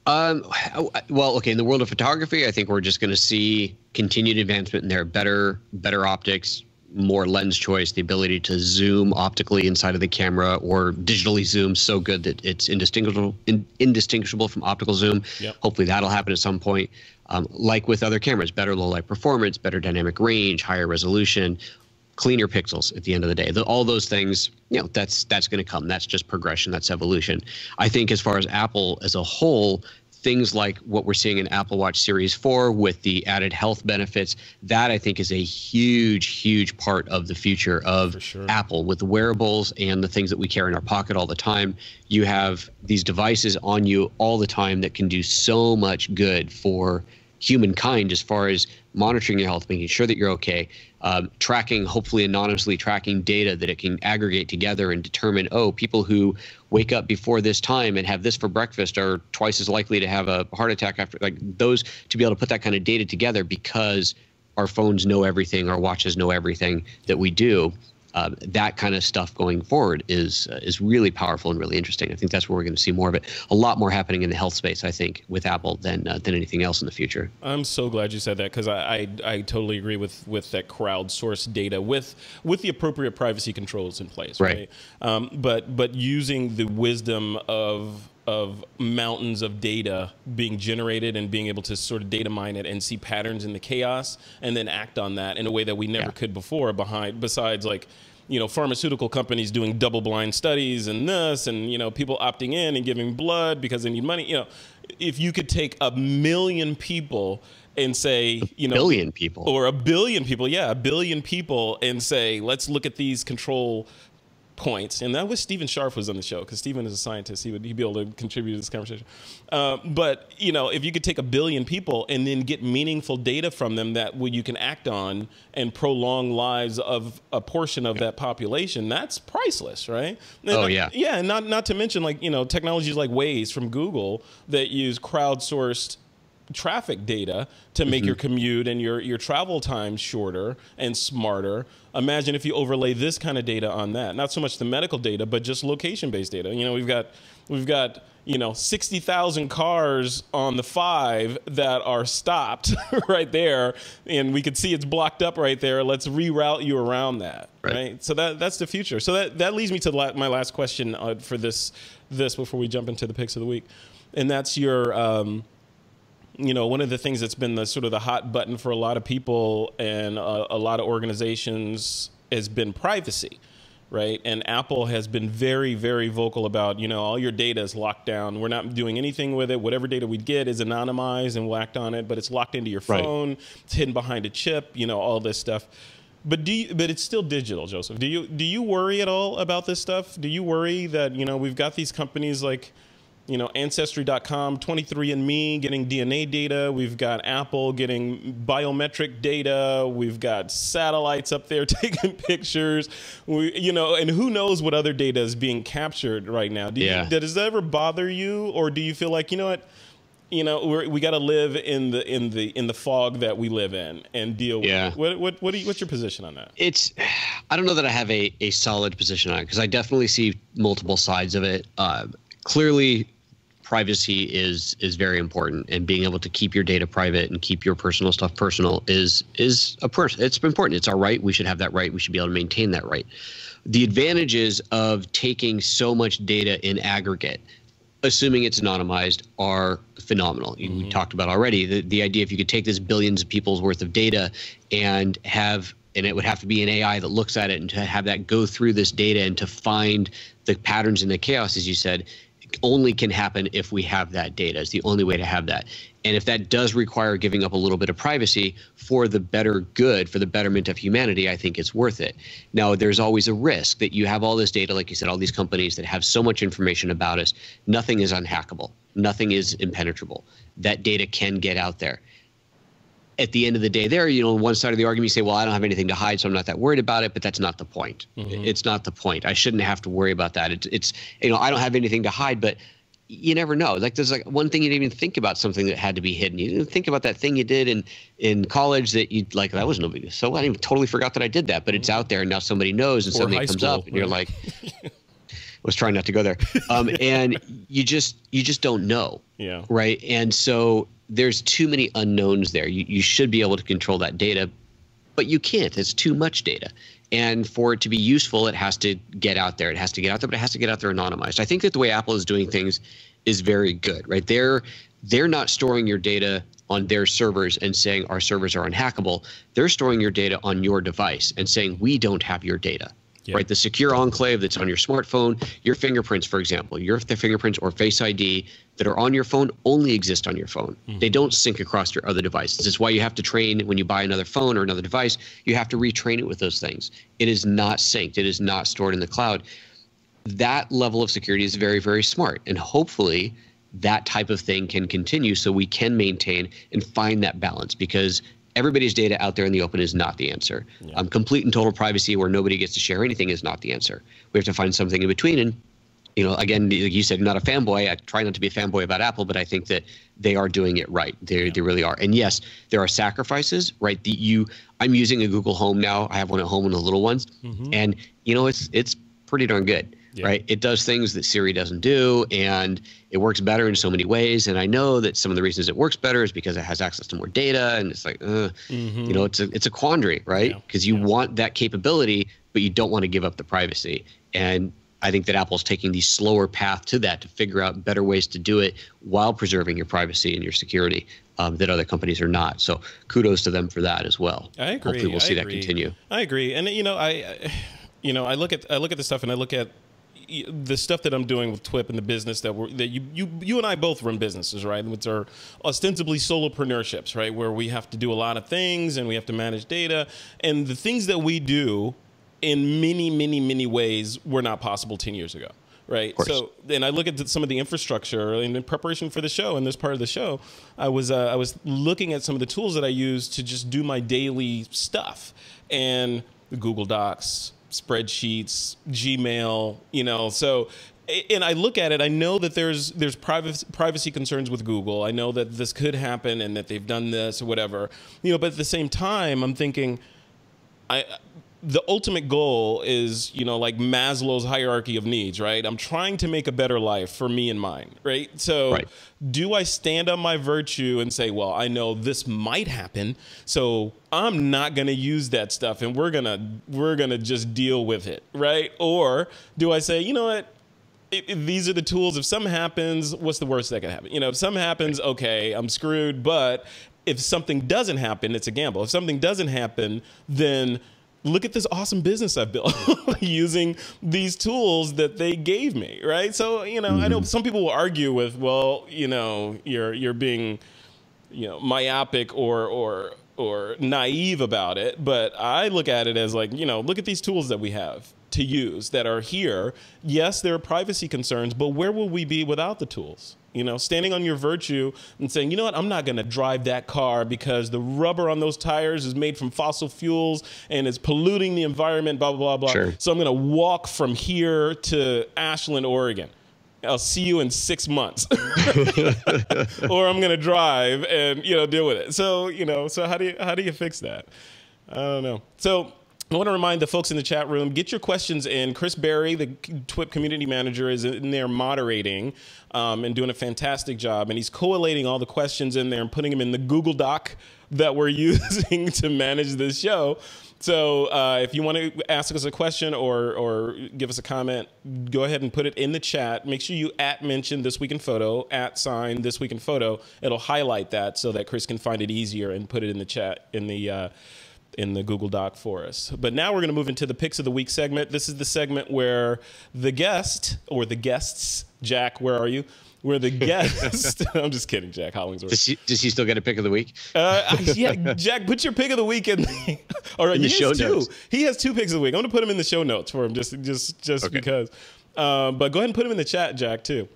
Well, okay, in the world of photography, I think we're just going to see continued advancement in there, better optics, more lens choice, the ability to zoom optically inside of the camera or digitally zoom so good that it's indistinguishable from optical zoom. Yep. Hopefully that'll happen at some point. Like with other cameras, better low light performance, better dynamic range, higher resolution, cleaner pixels at the end of the day. All those things, you know, that's going to come. That's just progression. That's evolution. I think as far as Apple as a whole, things like what we're seeing in Apple Watch Series 4 with the added health benefits, that I think is a huge part of the future of Apple with the wearables and the things that we carry in our pocket all the time. You have these devices on you all the time that can do so much good for humankind as far as monitoring your health, making sure that you're okay, tracking, hopefully anonymously tracking data that it can aggregate together and determine, oh, people who wake up before this time and have this for breakfast are twice as likely to have a heart attack after, like those, to be able to put that kind of data together because our phones know everything, our watches know everything that we do. That kind of stuff going forward is really powerful and really interesting. I think that's where we're going to see more of it. A lot more happening in the health space, I think, with Apple than anything else in the future. I'm so glad you said that because I totally agree with that crowdsourced data with the appropriate privacy controls in place, right? But using the wisdom of mountains of data being generated and being able to sort of data mine it and see patterns in the chaos and then act on that in a way that we never could before besides like, you know, pharmaceutical companies doing double-blind studies and this and, you know, people opting in and giving blood because they need money. You know, if you could take 1 million people and say, you know, 1 billion people or 1 billion people, 1 billion people and say, let's look at these control points, and that was Stephen Sharf was on the show because Stephen is a scientist. He'd be able to contribute to this conversation. But you know, if you could take 1 billion people and then get meaningful data from them that you can act on and prolong lives of a portion of that population, that's priceless, right? And and not to mention like, you know, technologies like Waze from Google that use crowdsourced traffic data to make your commute and your travel time shorter and smarter. Imagine if you overlay this kind of data on that. Not so much the medical data, but just location-based data. You know, we've got you know 60,000 cars on the 5 that are stopped right there, and we could see it's blocked up right there. Let's reroute you around that, right? So that's the future. So that leads me to my last question for this before we jump into the picks of the week, and that's your you know, one of the things that's been the sort of the hot button for a lot of people and a lot of organizations has been privacy, right? And Apple has been very, very vocal about, you know, all your data is locked down. We're not doing anything with it. Whatever data we get is anonymized and we'll act on it, but it's locked into your phone. It's hidden behind a chip, you know, all this stuff. But it's still digital, Joseph. Do you worry at all about this stuff? Do you worry that, you know, we've got these companies like, you know, Ancestry.com, 23andMe getting DNA data. We've got Apple getting biometric data. We've got satellites up there taking pictures. You know, and who knows what other data is being captured right now? Does that ever bother you, or do you feel like, you know what? You know, we got to live in the fog that we live in and deal with it. What's your position on that? I don't know that I have a solid position on it because I definitely see multiple sides of it. Clearly, privacy is very important, and being able to keep your data private and keep your personal stuff personal is it's important. It's our right. We should have that right. We should be able to maintain that right. The advantages of taking so much data in aggregate, assuming it's anonymized, are phenomenal. We talked about already the idea if you could take this billions of people's worth of data and it would have to be an AI that looks at it and to have that go through this data and to find the patterns and the chaos, as you said, only can happen if we have that data. It's the only way to have that. And if that does require giving up a little bit of privacy for the better good, for the betterment of humanity, I think it's worth it. Now, there's always a risk that you have all this data, like you said, all these companies that have so much information about us. Nothing is unhackable. Nothing is impenetrable. That data can get out there. at the end of the day there, on one side of the argument, you say, well, I don't have anything to hide, so I'm not that worried about it. But that's not the point. It's not the point. I shouldn't have to worry about that. It's I don't have anything to hide, but you never know. Like there's like one thing you didn't even think about, something that had to be hidden. You didn't think about that thing you did in college that you like, that was no big deal. So I totally forgot that I did that, but it's out there and now somebody knows and suddenly it comes up and you're like, I was trying not to go there. And you just don't know. Yeah. Right. And so there's too many unknowns there. You should be able to control that data, but you can't. It's too much data. And for it to be useful, it has to get out there. It has to get out there, but it has to get out there anonymized. I think that the way Apple is doing things is very good, right? They're not storing your data on their servers and saying our servers are unhackable. They're storing your data on your device and saying we don't have your data. Yep. Right, the secure enclave that's on your smartphone, your fingerprints, for example, the fingerprints or Face ID that are on your phone only exist on your phone. They don't sync across your other devices. It's why you have to train when you buy another phone or another device. You have to retrain it with those things. It is not synced. It is not stored in the cloud. That level of security is very, very smart, and hopefully that type of thing can continue so we can maintain and find that balance, because everybody's data out there in the open is not the answer. Yeah. Complete and total privacy where nobody gets to share anything is not the answer. We have to find something in between. And, again, like you said, not a fanboy. I try not to be a fanboy about Apple, but I think that they are doing it right. They really are. And yes, there are sacrifices, right? I'm using a Google Home now. I have one at home and the little ones. And, it's pretty darn good. Yeah. Right. It does things that Siri doesn't do, and it works better in so many ways. And I know that some of the reasons it works better is because it has access to more data, and it's like, it's a quandary, right? Because you want that capability, but you don't want to give up the privacy. And I think that Apple's taking the slower path to that, to figure out better ways to do it while preserving your privacy and your security that other companies are not. So kudos to them for that as well. I agree. Hopefully we'll see that continue. I agree. And I look at the stuff, and I look at the stuff that I'm doing with TWiP and the business that you and I both run businesses, right? Which are ostensibly solopreneurships, right? Where we have to do a lot of things and we have to manage data, and the things that we do in many, many, many ways were not possible 10 years ago. Right. So then I look at some of the infrastructure, and in preparation for the show and this part of the show, I was looking at some of the tools that I use to just do my daily stuff, and the Google Docs, spreadsheets, Gmail, so, and I look at it, I know that there's privacy concerns with Google. I know that this could happen and that they've done this or whatever, but at the same time, I'm thinking, the ultimate goal is, like Maslow's hierarchy of needs, right? I'm trying to make a better life for me and mine, right? So do I stand on my virtue and say, well, I know this might happen, so I'm not going to use that stuff, and we're gonna just deal with it, right? Or do I say, you know what? These are the tools. If something happens, what's the worst that can happen? If something happens, okay, I'm screwed. But if something doesn't happen, it's a gamble. If something doesn't happen, then look at this awesome business I've built using these tools that they gave me, right? So, I know some people will argue with, well, you're being, myopic or naive about it. But I look at it as like, look at these tools that we have to use that are here. Yes, there are privacy concerns, but where will we be without the tools? Standing on your virtue and saying, you know what, I'm not going to drive that car because the rubber on those tires is made from fossil fuels and it's polluting the environment, blah, blah, blah, blah. Sure. So I'm going to walk from here to Ashland, Oregon. I'll see you in 6 months. Or I'm going to drive and, deal with it. So, so how do you fix that? I don't know. So I want to remind the folks in the chat room, get your questions in. Chris Berry, the TWiP community manager, is in there moderating and doing a fantastic job. And he's collating all the questions in there and putting them in the Google Doc that we're using to manage this show. So if you want to ask us a question or give us a comment, go ahead and put it in the chat. Make sure you mention This Week in Photo, @ This Week in Photo. It'll highlight that so that Chris can find it easier and put it in the chat in the Google Doc for us. But now we're going to move into the Picks of the Week segment. This is the segment where the guest, or the guests, Jack, where are you? Where the guest, I'm just kidding, Jack Hollingsworth. Does he still get a Pick of the Week? Yeah, Jack, put your Pick of the Week in the show notes. He has 2 Picks of the Week. I'm going to put him in the show notes for him just okay. Because. But go ahead and put him in the chat, Jack, too.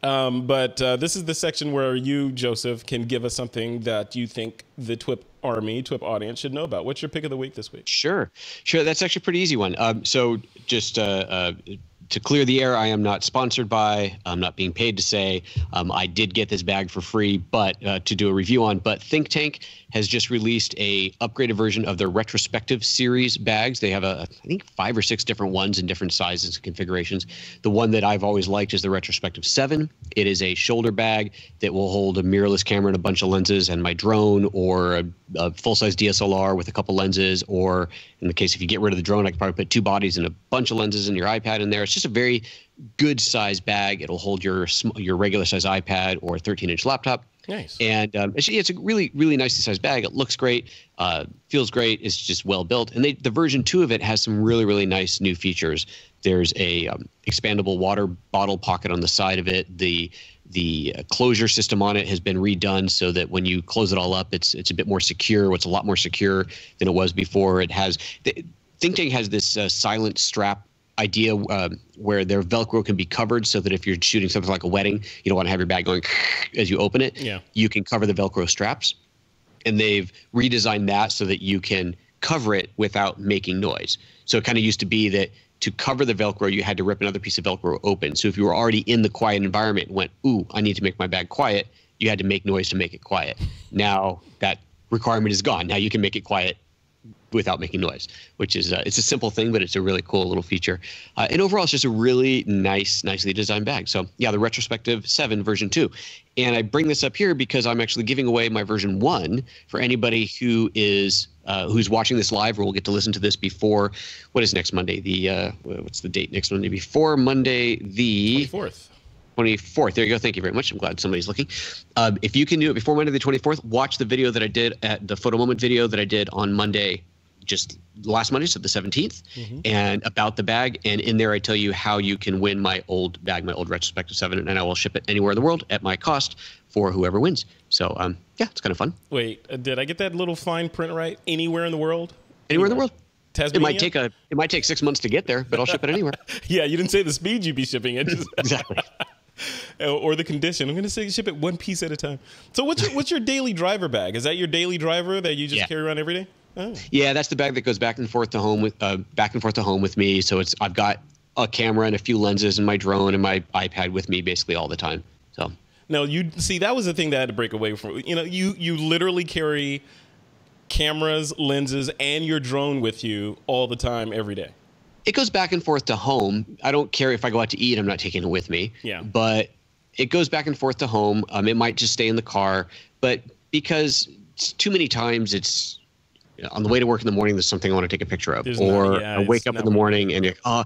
But this is the section where you, Joseph, can give us something that you think the TWiP Army, TWiP audience should know about. What's your pick of the week this week? Sure. That's actually a pretty easy one. So just to clear the air, I am not sponsored by, I'm not being paid to say. I did get this bag for free, but to do a review on. But Think Tank has just released a upgraded version of their retrospective series bags. They have I think 5 or 6 different ones in different sizes and configurations. The one that I've always liked is the retrospective 7. It is a shoulder bag that will hold a mirrorless camera and a bunch of lenses and my drone, or a full-size DSLR with a couple lenses, or in the case if you get rid of the drone, I could probably put 2 bodies and a bunch of lenses and your iPad in there. It's just a very good size bag. It'll hold your regular size iPad or 13-inch laptop. Nice. And it's a really, really nicely sized bag. It looks great, feels great. It's just well built. And the version 2 of it has some really, really nice new features. There's a expandable water bottle pocket on the side of it. The closure system on it has been redone so that when you close it all up, it's a bit more secure. It's a lot more secure than it was before. It has Think Tank has this silent strap idea where their Velcro can be covered so that if you're shooting something like a wedding, you don't want to have your bag going as you open it. Yeah. You can cover the Velcro straps, and they've redesigned that so that you can cover it without making noise. So it kind of used to be that to cover the Velcro, you had to rip another piece of Velcro open. So if you were already in the quiet environment and went, ooh, I need to make my bag quiet, you had to make noise to make it quiet. Now that requirement is gone. Now you can make it quiet without making noise, which is it's a simple thing, but it's a really cool little feature. And overall, it's just a really nicely designed bag. So yeah, the retrospective 7 version 2. And I bring this up here because I'm actually giving away my version 1 for anybody who is who's watching this live, or will get to listen to this before, what is next Monday? What's the date next Monday? Before Monday, the 24th. 24th. There you go. Thank you very much. I'm glad somebody's looking. If you can do it before Monday the 24th, watch the video that I did at the Photo Moment video that I did on Monday, just last Monday, so the 17th, and about the bag. And in there, I tell you how you can win my old bag, my old retrospective 7, and I will ship it anywhere in the world at my cost for whoever wins. So yeah, it's kind of fun. Wait, did I get that little fine print right? Anywhere in the world? Anywhere in the world. Tasmania? It might take 6 months to get there, but I'll ship it anywhere. Yeah, you didn't say the speed you'd be shipping it. Exactly. Or the condition. I'm going to say ship it one piece at a time. So what's your daily driver bag? Is that your daily driver that you just carry around every day? Oh. Yeah, that's the bag that goes back and forth to home with me. So I've got a camera and a few lenses and my drone and my iPad with me basically all the time. So now you see, that was the thing that I had to break away from. You literally carry cameras, lenses, and your drone with you all the time, every day. It goes back and forth to home. I don't care if I go out to eat, I'm not taking it with me. Yeah. But it goes back and forth to home. It might just stay in the car. But because too many times it's on the way to work in the morning, there's something I want to take a picture of. I wake up in the morning and I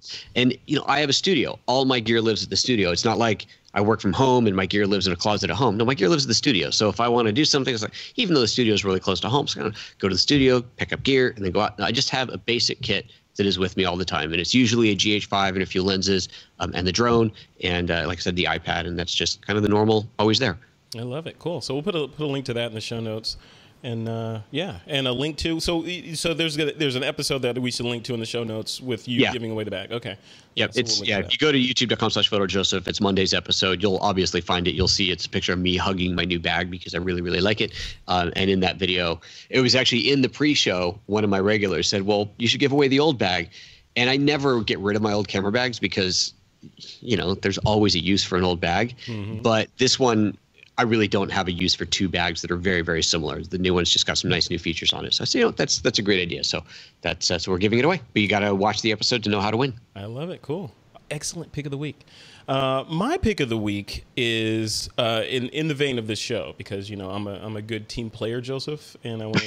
have a studio. All my gear lives at the studio. It's not like I work from home and my gear lives in a closet at home. No, my gear lives at the studio. So if I want to do something, it's like, even though the studio is really close to home, so I'm going to go to the studio, pick up gear, and then go out. I just have a basic kit that is with me all the time. And it's usually a GH5 and a few lenses and the drone. And like I said, the iPad. And that's just kind of the normal, always there. I love it. Cool. So we'll put a link to that in the show notes. And and a link to so there's an episode that we should link to in the show notes with you giving away the bag. Okay. Yep. If you go to youtube.com/PhotoJoseph, it's Monday's episode. You'll obviously find it. You'll see it's a picture of me hugging my new bag because I really, really like it. And in that video, it was actually in the pre-show. One of my regulars said, "Well, you should give away the old bag." And I never get rid of my old camera bags because, there's always a use for an old bag. But this one, I really don't have a use for 2 bags that are very, very similar. The new one's just got some nice new features on it. So I said, that's a great idea. So so we're giving it away. But you got to watch the episode to know how to win. I love it. Cool. Excellent pick of the week. My pick of the week is in the vein of this show because I'm a good team player, Joseph, and I want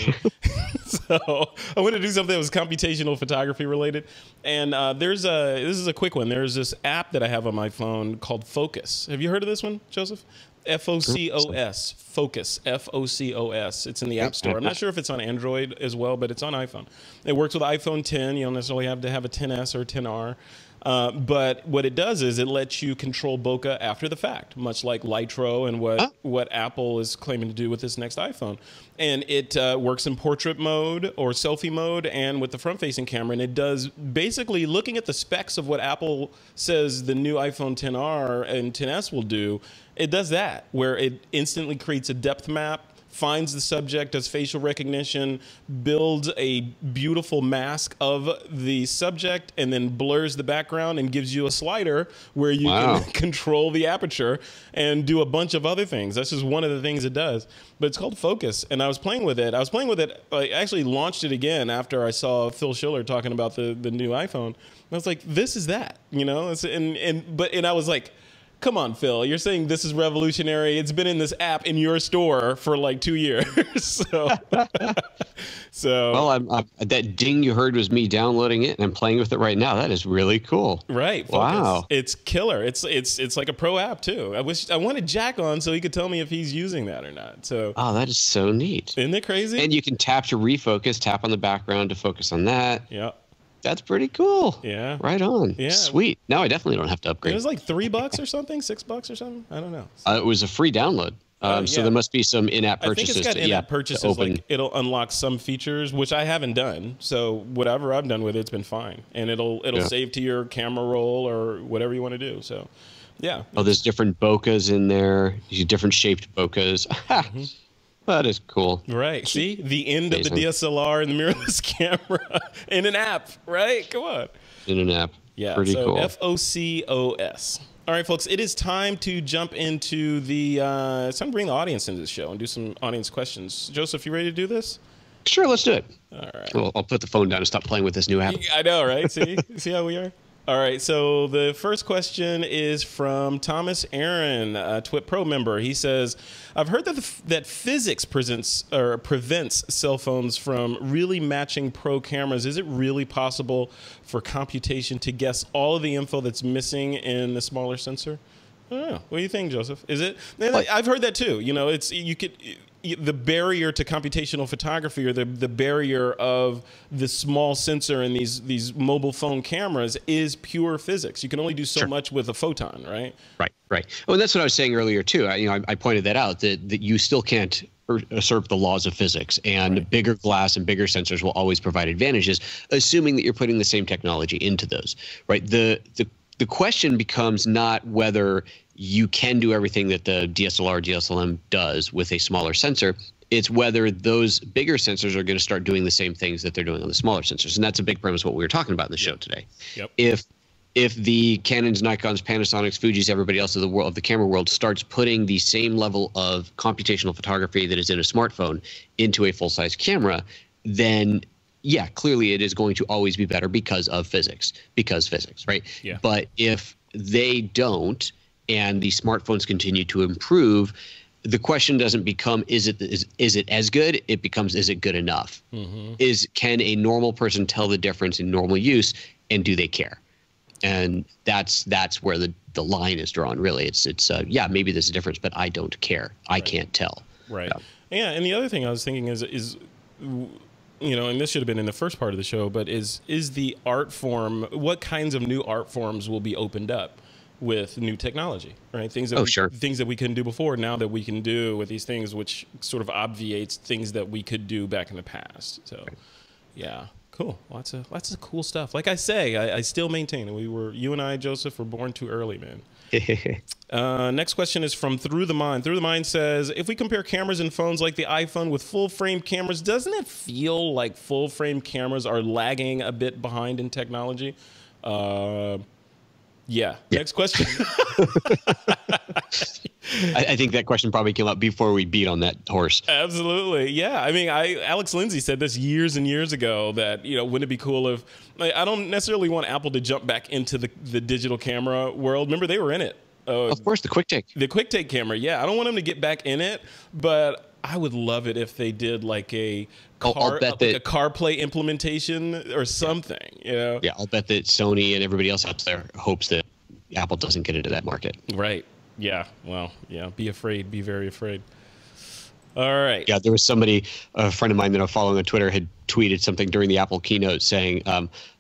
to do something that was computational photography related. And this is a quick one. There's this app that I have on my phone called Focus. Have you heard of this one, Joseph? FOCOS, Focus, FOCOS. It's in the App Store. I'm not sure if it's on Android as well, but it's on iPhone. It works with iPhone 10. You don't necessarily have to have a 10S or a 10R. But what it does is it lets you control bokeh after the fact, much like Lytro and what Apple is claiming to do with this next iPhone. And it works in portrait mode or selfie mode and with the front-facing camera. And it does basically, looking at the specs of what Apple says the new iPhone XR and XS will do, it does that, where it instantly creates a depth map, finds the subject, does facial recognition, builds a beautiful mask of the subject, and then blurs the background and gives you a slider where you can control the aperture and do a bunch of other things. That's just one of the things it does. But it's called Focus, and I was playing with it. I actually launched it again after I saw Phil Schiller talking about the new iPhone. And I was like, this is that, you know? And I was like, come on, Phil, you're saying this is revolutionary. It's been in this app in your store for like 2 years. Well, that ding you heard was me downloading it, and I'm playing with it right now. That is really cool. Right. Focus. Wow. It's killer. It's like a pro app too. I wanted Jack on so he could tell me if he's using that or not. So. Oh, that is so neat. Isn't it crazy? And you can tap to refocus, tap on the background to focus on that. Yeah. That's pretty cool. Yeah. Right on. Yeah. Sweet. Now I definitely don't have to upgrade. It was like $3 or something, $6 or something. I don't know. It was a free download. So there must be some in-app purchases. I think it's got in-app purchases. Like it'll unlock some features, which I haven't done. So whatever I've done with it's been fine, and it'll save to your camera roll or whatever you want to do. So, yeah. Oh, there's different bokehs in there. These different shaped bokehs. That is cool. Right. See? The end of the DSLR and the mirrorless camera in an app, right? Come on. In an app. Yeah. Pretty cool. FOCOS. All right, folks, it is time to jump into it's time to bring the audience into the show and do some audience questions. Joseph, you ready to do this? Sure, let's do it. All right. Well, I'll put the phone down and stop playing with this new app. I know, right? See? See how we are? All right, so the first question is from Thomas Aaron, a TWiP Pro member. He says, I've heard that physics prevents cell phones from really matching pro cameras. Is it really possible for computation to guess all of the info that's missing in the smaller sensor? I don't know. What do you think, Joseph? Is it? I've heard that too. You know, the barrier to computational photography, or the barrier of the small sensor in these mobile phone cameras, is pure physics. You can only do so much with a photon, right? Right. Oh, and that's what I was saying earlier too. I pointed that out, that you still can't usurp the laws of physics, and bigger glass and bigger sensors will always provide advantages, assuming that you're putting the same technology into those. Right. The question becomes not whether you can do everything that the DSLR, DSLM does with a smaller sensor. It's whether those bigger sensors are going to start doing the same things that they're doing on the smaller sensors. And that's a big premise of what we were talking about in the show today. Yep. If the Canons, Nikons, Panasonics, Fujis, everybody else of the camera world starts putting the same level of computational photography that is in a smartphone into a full-size camera, then yeah, clearly it is going to always be better because of physics, right? Yeah. But if they don't, and the smartphones continue to improve, the question doesn't become is it as good? It becomes, is it good enough? Can a normal person tell the difference in normal use, and do they care? And that's where the line is drawn. Really, it's yeah, maybe there's a difference, but I don't care. I can't tell. Right. Yeah. And the other thing I was thinking is you know, and this should have been in the first part of the show, but is the art form, what kinds of new art forms will be opened up with new technology, right? Things that we couldn't do before, now that we can do with these things, which sort of obviates things that we could do back in the past. So, yeah, cool. Lots of cool stuff. Like I say, I still maintain you and I, Joseph, were born too early, man. Next question is from Through the Mind. Through the Mind says, if we compare cameras and phones like the iPhone with full frame cameras, doesn't it feel like full frame cameras are lagging a bit behind in technology? Yeah. Next question. I think that question probably came up before we beat on that horse. Absolutely. Yeah. I mean, Alex Lindsay said this years and years ago that, you know, wouldn't it be cool if, like, I don't necessarily want Apple to jump back into the digital camera world. Remember, they were in it. Of course, the quick take. The quick take camera. Yeah. I don't want them to get back in it, but I would love it if they did like a CarPlay implementation or something. You know? Yeah, I'll bet that Sony and everybody else out there hopes that Apple doesn't get into that market. Right. Yeah. Well, yeah. Be afraid. Be very afraid. All right. Yeah, there was somebody, a friend of mine that I'm following on Twitter, had tweeted something during the Apple keynote saying,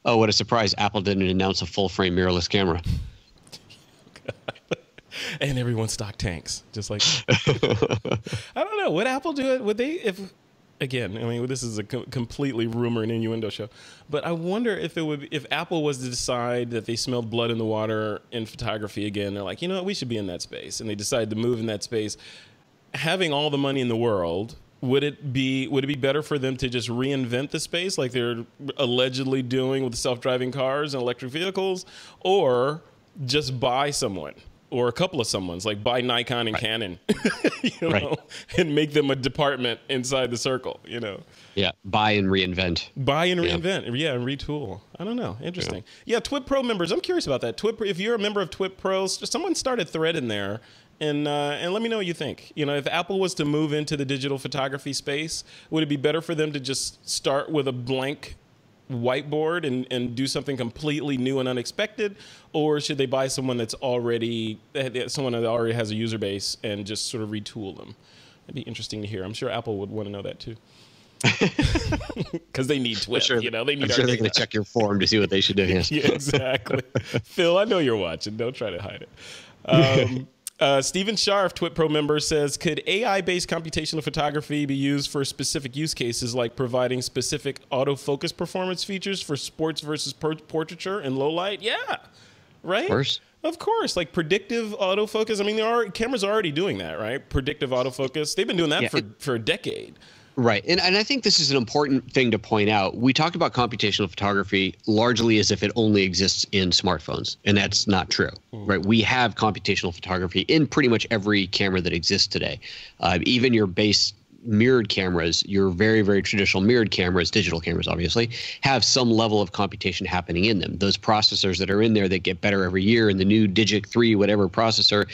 "Oh, what a surprise! Apple didn't announce a full-frame mirrorless camera." And everyone stock tanks, just like I don't know. Would Apple do it? Would they? If again, I mean, this is a completely rumor and innuendo show, but I wonder if it would, if Apple was to decide that they smelled blood in the water in photography again. They're like, you know what, we should be in that space, and they decide to move in that space. Having all the money in the world, would it be better for them to just reinvent the space like they're allegedly doing with self-driving cars and electric vehicles, or just buy someone? Or a couple of someones, like buy Nikon and Canon, you know, and make them a department inside the circle, you know. Yeah, buy and reinvent. Buy and reinvent, and retool. I don't know. Interesting. Yeah, TWiP PRO members. I'm curious about that. TWiP, if you're a member of TWiP PRO, someone start a thread in there, and let me know what you think. You know, if Apple was to move into the digital photography space, would it be better for them to just start with a blank whiteboard and do something completely new and unexpected, or should they buy someone that already has a user base and just sort of retool them? It'd be interesting to hear. I'm sure Apple would want to know that too, because they need TWiP. Sure, you know, they need. I'm sure they're going to check your form to see what they should do. Yes. Yeah, exactly. Phil, I know you're watching. Don't try to hide it. Stephen Scharf, TWiP PRO member, says, could AI-based computational photography be used for specific use cases like providing specific autofocus performance features for sports versus portraiture in low light? Yeah, right? Of course. Like predictive autofocus. I mean, cameras are already doing that, right? Predictive autofocus. They've been doing that for a decade. Right. And I think this is an important thing to point out. We talked about computational photography largely as if it only exists in smartphones, and that's not true, right? We have computational photography in pretty much every camera that exists today. Even your base mirrored cameras, your very, very traditional mirrored cameras, digital cameras obviously, have some level of computation happening in them. Those processors that are in there that get better every year, and the new Digic 3 whatever processor,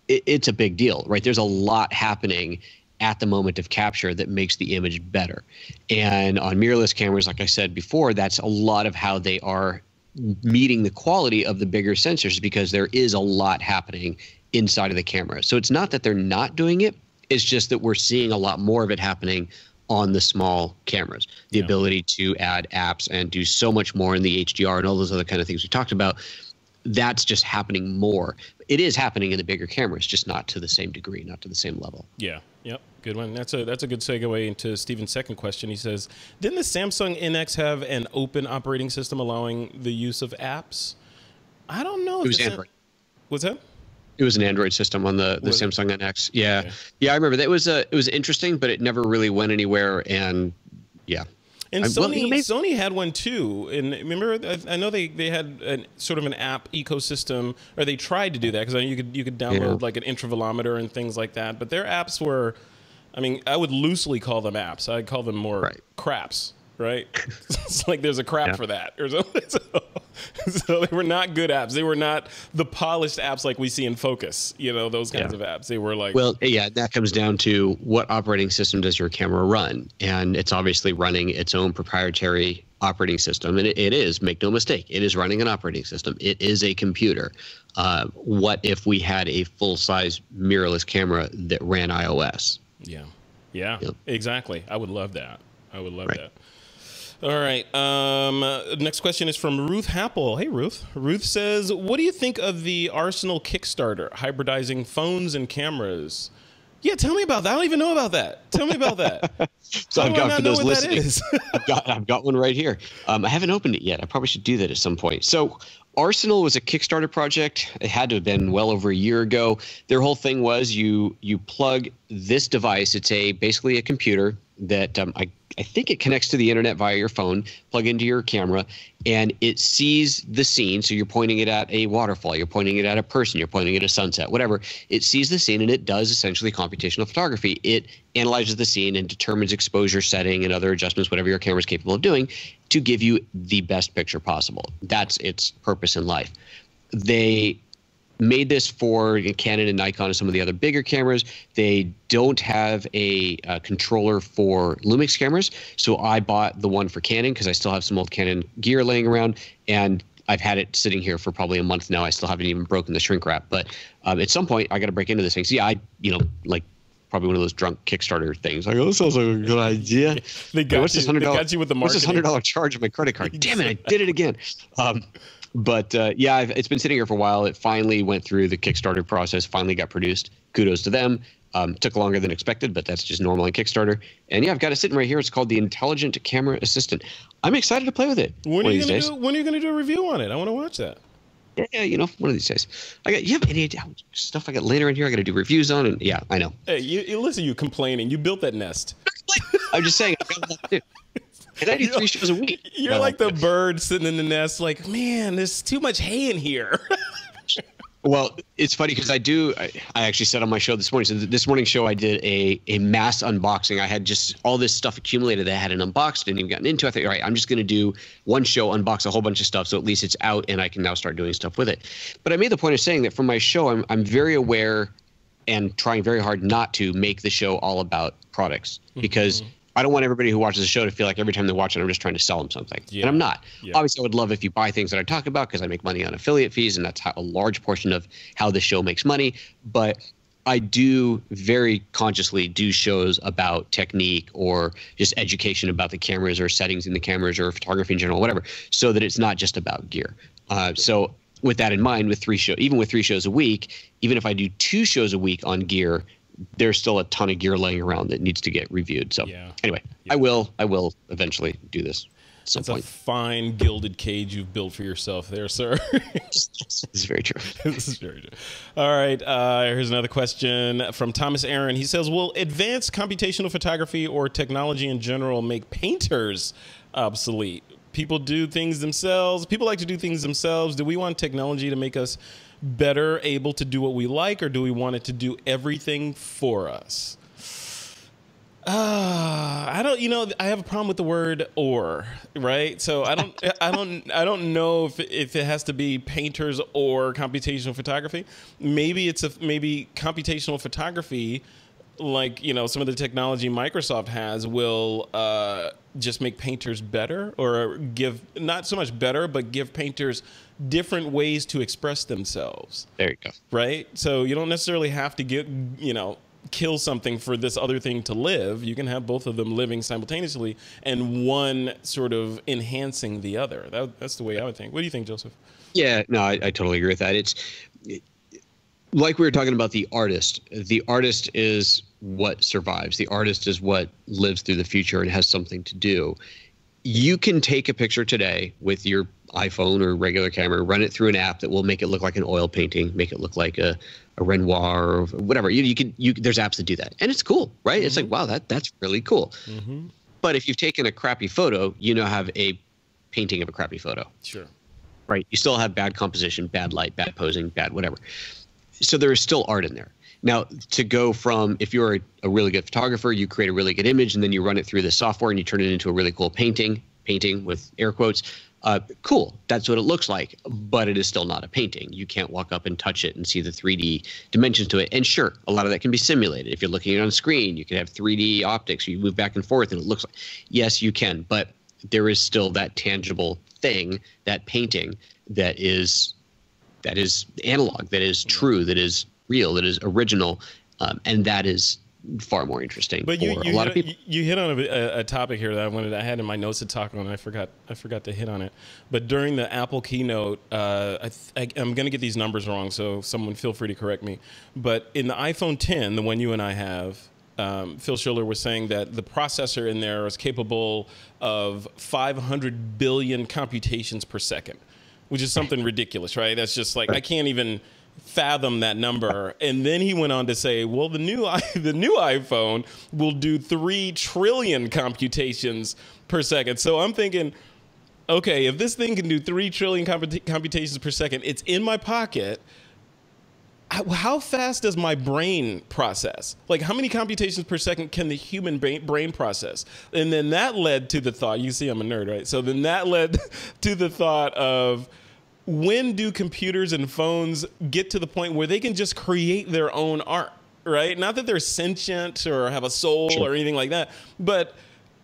it's a big deal, right? There's a lot happening at the moment of capture that makes the image better. And on mirrorless cameras, like I said before, that's a lot of how they are meeting the quality of the bigger sensors, because there is a lot happening inside of the camera. So it's not that they're not doing it, it's just that we're seeing a lot more of it happening on the small cameras. The ability to add apps and do so much more in the HDR and all those other kind of things we talked about, that's just happening more. It is happening in the bigger cameras, just not to the same degree, not to the same level. Yeah. Yep. Good one. That's a good segue into Steven's second question. He says, didn't the Samsung NX have an open operating system allowing the use of apps? I don't know. It was Android. What's that? It was an Android system on the Samsung NX. Yeah. Okay. Yeah, I remember that. It was interesting, but it never really went anywhere. And yeah. And Sony had one too. And remember, I know they had sort of an app ecosystem, or they tried to do that, because I know you could download like an intravalometer and things like that. But their apps were, I mean, I would loosely call them apps. I'd call them more craps, right? It's like there's a crap for that or something. So they were not good apps. They were not the polished apps like we see in Focus, you know, those kinds of apps. They were like... Well, yeah, that comes down to what operating system does your camera run? And it's obviously running its own proprietary operating system. And it is, make no mistake, it is running an operating system. It is a computer. What if we had a full-size mirrorless camera that ran iOS? Yeah, exactly. I would love that. I would love that. All right. Next question is from Ruth Happel. Hey, Ruth. Ruth says, what do you think of the Arsenal Kickstarter, hybridizing phones and cameras? Yeah, tell me about that. I don't even know about that. Tell me about that. So I've got, for those listening, I've got one right here. I haven't opened it yet. I probably should do that at some point. So Arsenal was a Kickstarter project. It had to have been well over a year ago. Their whole thing was you plug this device. It's basically a computer that I think it connects to the internet via your phone, plug into your camera, and it sees the scene. So you're pointing it at a waterfall, you're pointing it at a person, you're pointing it at a sunset, whatever. It sees the scene, and it does essentially computational photography. It analyzes the scene and determines exposure setting and other adjustments, whatever your camera is capable of doing, to give you the best picture possible. That's its purpose in life. They made this for Canon and Nikon and some of the other bigger cameras. They don't have a controller for Lumix cameras, so I bought the one for Canon because I still have some old Canon gear laying around, and I've had it sitting here for probably a month now. I still haven't even broken the shrink wrap, but at some point I got to break into this thing. So yeah, like probably one of those drunk Kickstarter things. Like, oh, this sounds like a good idea. They got you with the marketing. What's this $100 charge on my credit card? Damn it, I did it again. But yeah, it's been sitting here for a while. It finally went through the Kickstarter process, finally got produced. Kudos to them. Took longer than expected, but that's just normal in Kickstarter. And yeah, I've got it sitting right here. It's called the Intelligent Camera Assistant. I'm excited to play with it. When are you going to do a review on it? I want to watch that. Yeah, you know, one of these days. You have any idea how much stuff I got later in here I got to do reviews on? And yeah, I know. Hey, you listen, you complaining. You built that nest. I'm just saying, I've got a lot to do. And I do 3 shows a week. You're like the bird sitting in the nest like, man, there's too much hay in here. Well, it's funny because I actually said on my show this morning, so this morning's show I did a mass unboxing. I had just all this stuff accumulated that I hadn't unboxed, didn't even gotten into. I thought, all right, I'm just going to do one show, unbox a whole bunch of stuff, so at least it's out and I can now start doing stuff with it. But I made the point of saying that for my show, I'm very aware and trying very hard not to make the show all about products because I don't want everybody who watches the show to feel like every time they watch it, I'm just trying to sell them something. Yeah. And I'm not. Yeah. Obviously, I would love if you buy things that I talk about because I make money on affiliate fees, and that's a large portion of how the show makes money. But I do very consciously do shows about technique or just education about the cameras or settings in the cameras or photography in general, whatever, so that it's not just about gear. So with that in mind, with 3 shows, even with 3 shows a week, even if I do 2 shows a week on gear, there's still a ton of gear laying around that needs to get reviewed. So anyway, I will eventually do this. That's a fine gilded cage you've built for yourself there, sir. This is very true. This is very true. All right. Here's another question from Thomas Aaron. He says, will advanced computational photography or technology in general make painters obsolete? People do things themselves. People like to do things themselves. Do we want technology to make us better able to do what we like, or do we want it to do everything for us? I don't, you know, I have a problem with the word "or," right? So I don't know if it has to be painters or computational photography. Maybe maybe computational photography, like, you know, some of the technology Microsoft has, will just make painters better, or give, not so much better, but give painters different ways to express themselves. There you go. Right? So you don't necessarily have to get, you know, kill something for this other thing to live. You can have both of them living simultaneously and one sort of enhancing the other. That's the way I would think. What do you think, Joseph? Yeah, no, I totally agree with that. It's like we were talking about the artist. The artist is what survives. The artist is what lives through the future and has something to do. You can take a picture today with your iPhone or regular camera, run it through an app that will make it look like an oil painting, make it look like a Renoir or whatever. There's apps that do that, and it's cool, right? It's like, wow, that's really cool. But if you've taken a crappy photo, you now have a painting of a crappy photo. Sure. Right. You still have bad composition, bad light, bad posing, bad whatever. So there is still art in there. Now, to go from, if you're a really good photographer, you create a really good image, and then you run it through the software and you turn it into a really cool painting with air quotes. Cool. That's what it looks like, but it is still not a painting. You can't walk up and touch it and see the 3D dimensions to it. And sure, a lot of that can be simulated. If you're looking at it on a screen, you can have 3D optics. You move back and forth and it looks like, yes, you can, but there is still that tangible thing, that painting that is analog, that is true, that is real, that is original, and that is far more interesting for a lot of people. You hit on a topic here that I had in my notes to talk on, and I forgot to hit on it. But during the Apple keynote, I'm going to get these numbers wrong, so someone feel free to correct me. But in the iPhone 10, the one you and I have, Phil Schiller was saying that the processor in there is capable of 500 billion computations per second, which is something ridiculous, right? That's just like, I can't even fathom that number. And then he went on to say, well, the new iPhone will do 3 trillion computations per second. So I'm thinking, okay, if this thing can do 3 trillion computations per second, it's in my pocket. How fast does my brain process? Like, how many computations per second can the human brain process? And then that led to the thought, you see I'm a nerd, right? So then that led to the thought of, when do computers and phones get to the point where they can just create their own art, right? Not that they're sentient or have a soul or anything like that, but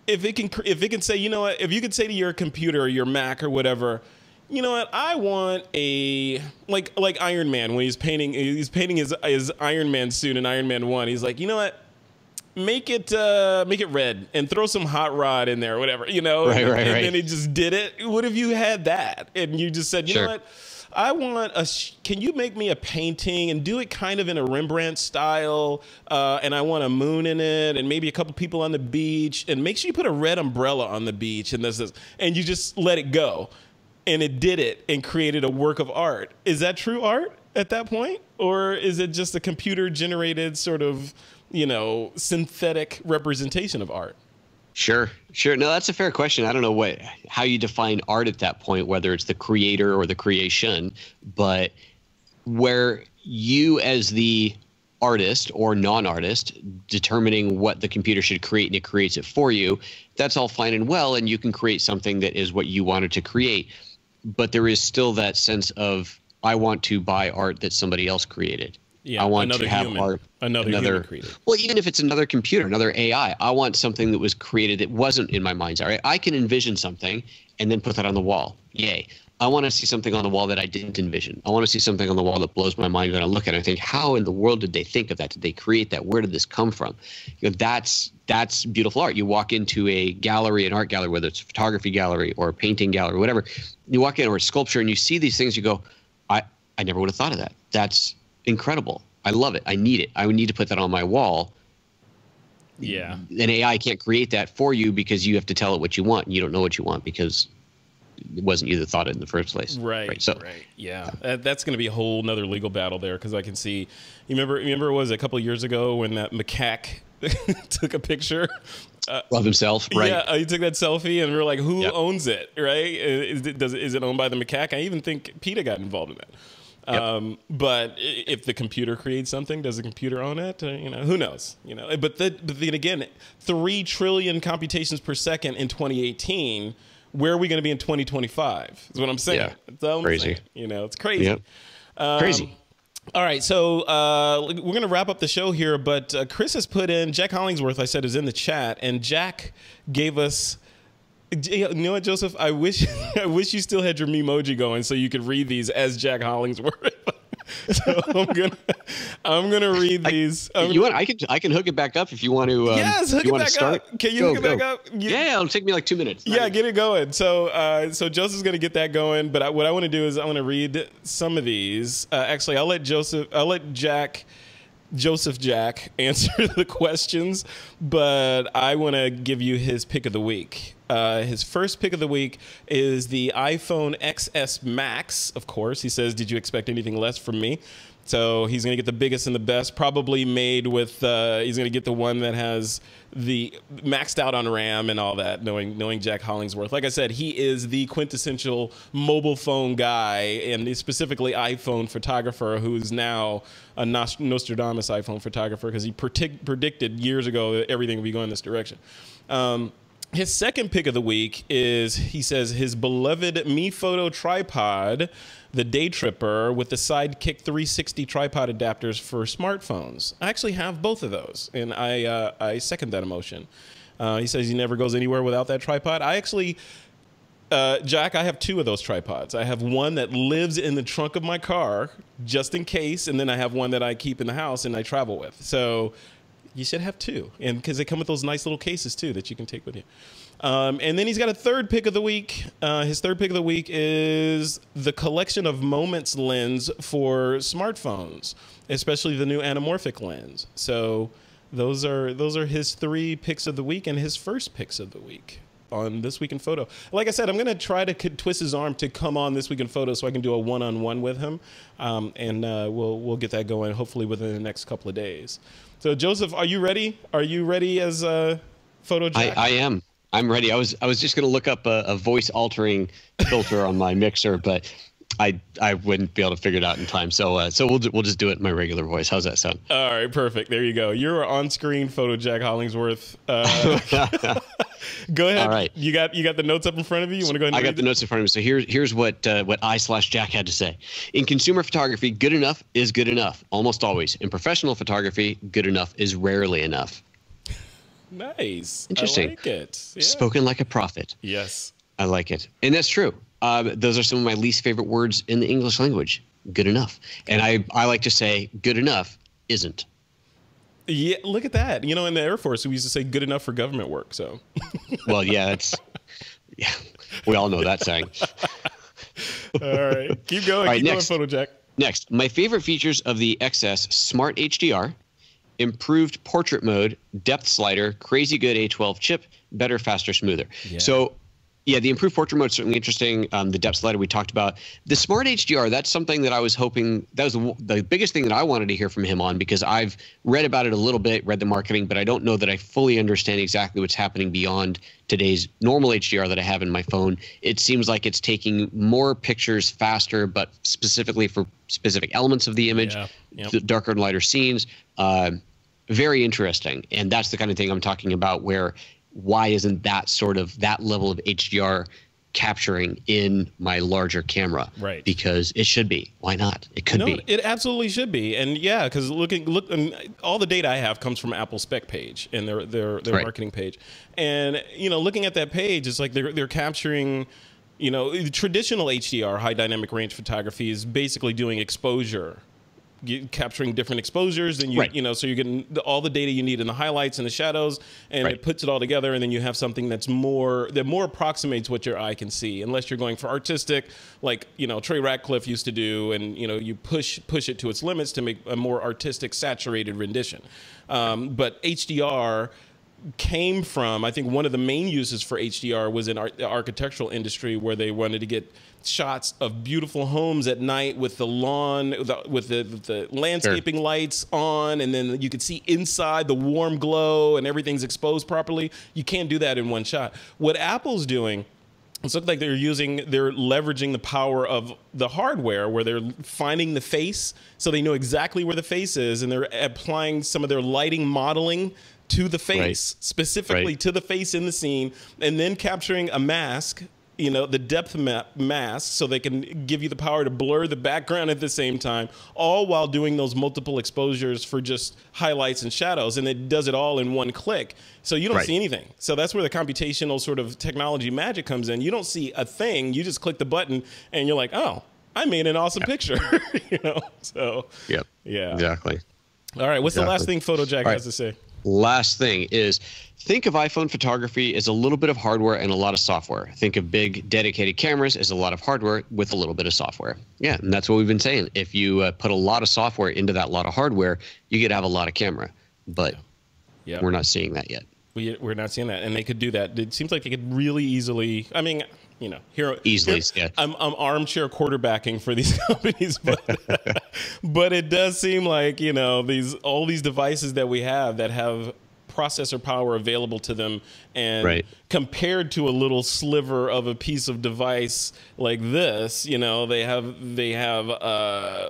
if it can say, you know what, if you could say to your computer or your Mac or whatever, you know what, I want a, like Iron Man, when he's painting his Iron Man suit in Iron Man 1, he's like, you know what, make it red and throw some hot rod in there or whatever, you know, right. Then he just did it. What if you had that and you just said, you know what? I want can you make me a painting and do it kind of in a Rembrandt style? And I want a moon in it and maybe a couple people on the beach, and make sure you put a red umbrella on the beach and this, and you just let it go. And it did it and created a work of art. Is that true art at that point? Or is it just a computer generated sort of, you know, synthetic representation of art? Sure. No, that's a fair question. I don't know how you define art at that point, whether it's the creator or the creation, but where you as the artist or non-artist determining what the computer should create and it creates it for you, that's all fine and well, and you can create something that is what you wanted to create. But there is still that sense of, I want to buy art that somebody else created. Yeah, I want to have art. Another human created. Well, even if it's another computer, another AI, I want something that was created that wasn't in my mind's eye. I can envision something and then put that on the wall. Yay. I want to see something on the wall that I didn't envision. I want to see something on the wall that blows my mind when I look at it. I think, how in the world did they think of that? Did they create that? Where did this come from? You know, that's beautiful art. You walk into a gallery, an art gallery, whether it's a photography gallery or a painting gallery, whatever. You walk in, or a sculpture, and you see these things. You go, I never would have thought of that. That's incredible. I love it. I need it. I would need to put that on my wall. Yeah. An AI can't create that for you because you have to tell it what you want, and you don't know what you want because it wasn't you that thought it in the first place. Right. Yeah. That's going to be a whole nother legal battle there, because I can see. You remember it was a couple of years ago when that macaque took a picture. Of himself, right? Yeah, he took that selfie, and we were like, "Who owns it?" Right? Is it owned by the macaque? I even think PETA got involved in that. But if the computer creates something, does the computer own it? You know, who knows? You know, but then again, 3 trillion computations per second in 2018. Where are we going to be in 2025? Is what I'm saying. Yeah. That's all I'm crazy. saying. You know, it's crazy. Yep. Crazy. All right, so we're going to wrap up the show here, but Chris has put in, Jack Hollingsworth, I said, is in the chat, and Jack gave us, you know what, Joseph? I wish you still had your memoji going so you could read these as Jack Hollingsworth. So I'm gonna read these. I can hook it back up if you want to. Yes, hook it back up. Can you hook it back up? Yeah, it'll take me like 2 minutes. Yeah, get it going. So Joseph's gonna get that going. But what I want to do is I want to read some of these. Actually, I'll let Jack answer the questions, but I want to give you his pick of the week. His first pick of the week is the iPhone XS Max, of course. He says, did you expect anything less from me? So he's going to get the biggest and the best, probably made with, he's going to get the one that has the maxed out on RAM and all that, knowing Jack Hollingsworth. Like I said, he is the quintessential mobile phone guy, and specifically iPhone photographer, who's now a Nostradamus iPhone photographer, because he predicted years ago that everything would be going this direction. His second pick of the week is, he says, his beloved Mi Photo tripod, the Day Tripper, with the Sidekick 360 tripod adapters for smartphones. I actually have both of those, and I second that emotion. He says he never goes anywhere without that tripod. I actually, Jack, I have 2 of those tripods. I have one that lives in the trunk of my car, just in case, and then I have one that I keep in the house and I travel with. So you should have 2, and because they come with those nice little cases too that you can take with you. And then he's got a third pick of the week. His third pick of the week is the collection of moments lens for smartphones, especially the new anamorphic lens. So those are his 3 picks of the week and his first picks of the week on This Week in Photo. Like I said, I'm going to try to twist his arm to come on This Week in Photo so I can do a one-on-one with him, and we'll get that going hopefully within the next couple of days. So Joseph, are you ready? Are you ready as Photo Jack? I am. I'm ready. I was just going to look up a voice altering filter on my mixer, but I wouldn't be able to figure it out in time. So we'll just do it in my regular voice. How's that sound? All right, perfect. There you go. You're on screen, Photo Jack Hollingsworth. Go ahead. All right. You got the notes up in front of you. You want to go ahead and I got the notes in front of me. So here's what I/Jack had to say. In consumer photography, good enough is good enough almost always. In professional photography, good enough is rarely enough. Nice. Interesting. I like it. Yeah. Spoken like a prophet. Yes. I like it. And that's true. Those are some of my least favorite words in the English language. Good enough. And I like to say good enough isn't. Yeah, look at that. You know, in the Air Force, we used to say good enough for government work. So, well, yeah, we all know that saying. All right, keep going. All right, keep next. going, PhotoJack. Next, my favorite features of the XS: Smart HDR, improved portrait mode, depth slider, crazy good A12 chip, better, faster, smoother. Yeah. So, yeah, the improved portrait mode is certainly interesting. The depth slider we talked about. The Smart HDR, that's something that I was hoping, that was the biggest thing that I wanted to hear from him on, because I've read about it a little bit, read the marketing, but I don't know that I fully understand exactly what's happening beyond today's normal HDR that I have in my phone. It seems like it's taking more pictures faster, but specifically for specific elements of the image, the darker and lighter scenes. Very interesting. And that's the kind of thing I'm talking about, where why isn't that level of HDR capturing in my larger camera? Right. Because it should be. Why not? It could be. It absolutely should be. And yeah, because all the data I have comes from Apple spec page and their Right. marketing page. And, you know, looking at that page, it's like they're capturing, you know, traditional HDR, high dynamic range photography, is basically doing exposure, capturing different exposures, and Right. you know, so you're getting all the data you need in the highlights and the shadows, and Right. it puts it all together, and then you have something that more approximates what your eye can see, unless you're going for artistic, like, you know, Trey Ratcliffe used to do, and, you know, you push it to its limits to make a more artistic, saturated rendition. But HDR came from, I think one of the main uses for HDR was in the architectural industry, where they wanted to get shots of beautiful homes at night with the lawn, with the landscaping lights on, and then you could see inside the warm glow and everything's exposed properly. You can't do that in one shot. What Apple's doing, it's looked like they're leveraging the power of the hardware, where they're finding the face, so they know exactly where the face is, and they're applying some of their lighting modeling to the face, specifically to the face in the scene, and then capturing a mask, you know, the depth mask, so they can give you the power to blur the background at the same time, all while doing those multiple exposures for just highlights and shadows. And it does it all in one click. So you don't see anything. So that's where the computational sort of technology magic comes in. You don't see a thing. You just click the button and you're like, oh, I made an awesome picture. You know, so yeah, Exactly. All right, what's the last thing PhotoJack has to say? Last thing is, think of iPhone photography as a little bit of hardware and a lot of software. Think of big dedicated cameras as a lot of hardware with a little bit of software. Yeah, and that's what we've been saying. If you put a lot of software into that lot of hardware, you could have a lot of camera. But we're not seeing that yet. We're not seeing that, and they could do that. It seems like they could really easily. I mean, you know, I'm armchair quarterbacking for these companies, but it does seem like, you know, all these devices that we have that have processor power available to them, and compared to a little sliver of a piece of device like this, you know, they have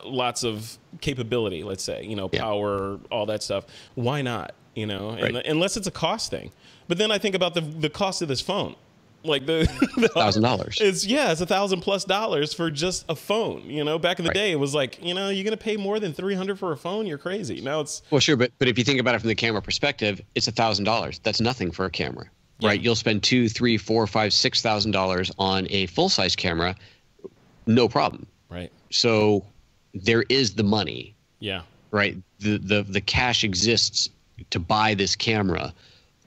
lots of capability. Let's say, you know, power, all that stuff. Why not? You know, unless it's a cost thing. But then I think about the cost of this phone. Like the $1,000. It's $1,000+ for just a phone. You know, back in the day, it was like, you know, you're gonna pay more than $300 for a phone. You're crazy. Now it's sure, but if you think about it from the camera perspective, it's $1,000. That's nothing for a camera, right? You'll spend $2,000, $3,000, $4,000, $5,000, $6,000 on a full size camera, no problem. Right. So there is the money. Yeah. Right. The cash exists to buy this camera.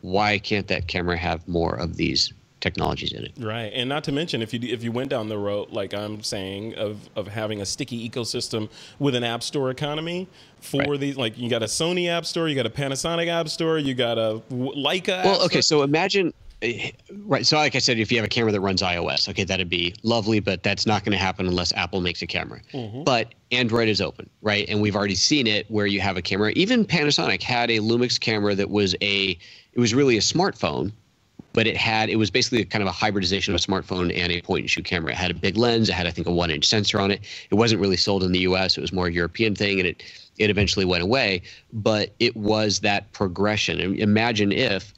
Why can't that camera have more of these technologies in it? Right. And not to mention, if you went down the road, like I'm saying, of having a sticky ecosystem with an app store economy for these, like you got a Sony app store, you got a Panasonic app store, you got a Leica app store. So imagine, so like I said, if you have a camera that runs iOS, that'd be lovely, but that's not going to happen unless Apple makes a camera. But Android is open, right? And we've already seen it where you have a camera. Even Panasonic had a Lumix camera that was it was really a smartphone, but it was basically kind of a hybridization of a smartphone and a point-and-shoot camera. It had a big lens. It had, I think, a 1-inch sensor on it. It wasn't really sold in the U.S. It was more a European thing, and it eventually went away. But it was that progression. And imagine if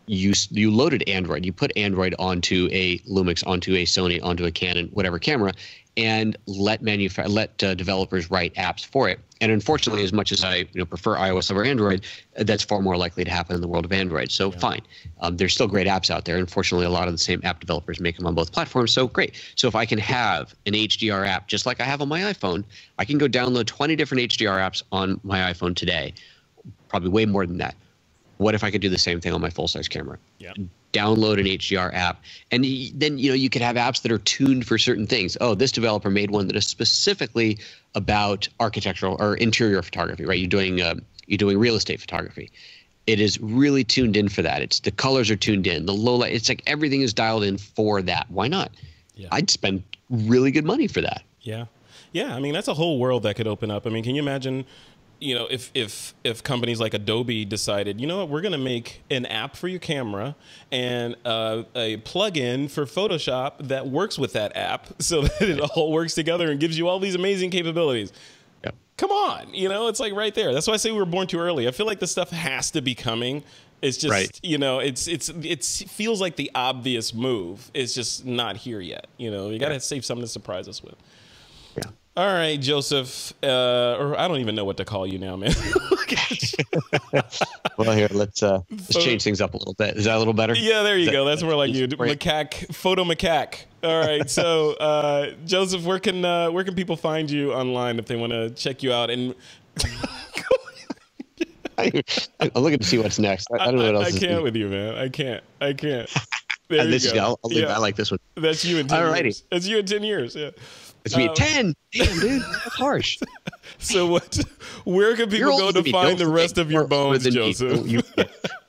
you loaded Android, you put Android onto a Lumix, onto a Sony, onto a Canon, whatever camera, and let developers write apps for it. And unfortunately, as much as I prefer iOS over Android, that's far more likely to happen in the world of Android. So fine, there's still great apps out there. Unfortunately, a lot of the same app developers make them on both platforms. So great. So if I can have an HDR app just like I have on my iPhone, I can go download 20 different HDR apps on my iPhone today. probably way more than that. What if I could do the same thing on my full-size camera? Yeah. Download an HDR app, and then you could have apps that are tuned for certain things. Oh, this developer made one that is specifically about architectural or interior photography, right? You're doing real estate photography. It is really tuned in for that. It's the colors are tuned in, the low light. It's like everything is dialed in for that. Why not? Yeah. I'd spend really good money for that. Yeah. Yeah. I mean, that's a whole world that could open up. I mean, can you imagine, if companies like Adobe decided, you know what, we're going to make an app for your camera and a plugin for Photoshop that works with that app so that it all works together and gives you all these amazing capabilities. Yep. Come on, it's like right there. That's why I say we were born too early. I feel like this stuff has to be coming. It's just, right. It feels like the obvious move. It's just not here yet. You got to save something to surprise us with. Yeah. All right, Joseph, or I don't even know what to call you now, man. Well, here, let's change things up a little bit. Is that a little better? Yeah, there you go. That's more like you, photo macaque. All right, so Joseph, where can people find you online if they want to check you out? And I'm looking to see what's next. I don't know what else. I can't with you, man. I can't. There you go. I'll leave. I like this one. That's you in 10 years. That's you in 10 years. Yeah. It's me at 10. Damn, dude, that's harsh. So where can people go to find the rest of your bones, Joseph?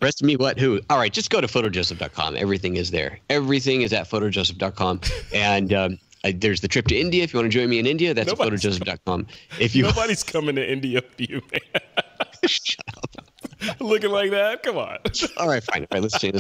Rest of me, what, who? All right, just go to PhotoJoseph.com. Everything is there. Everything is at PhotoJoseph.com. And there's the trip to India. If you want to join me in India, that's at PhotoJoseph.com. Nobody's coming to India for you, man. Shut up. Looking like that? Come on. All right, fine. All right, let's see.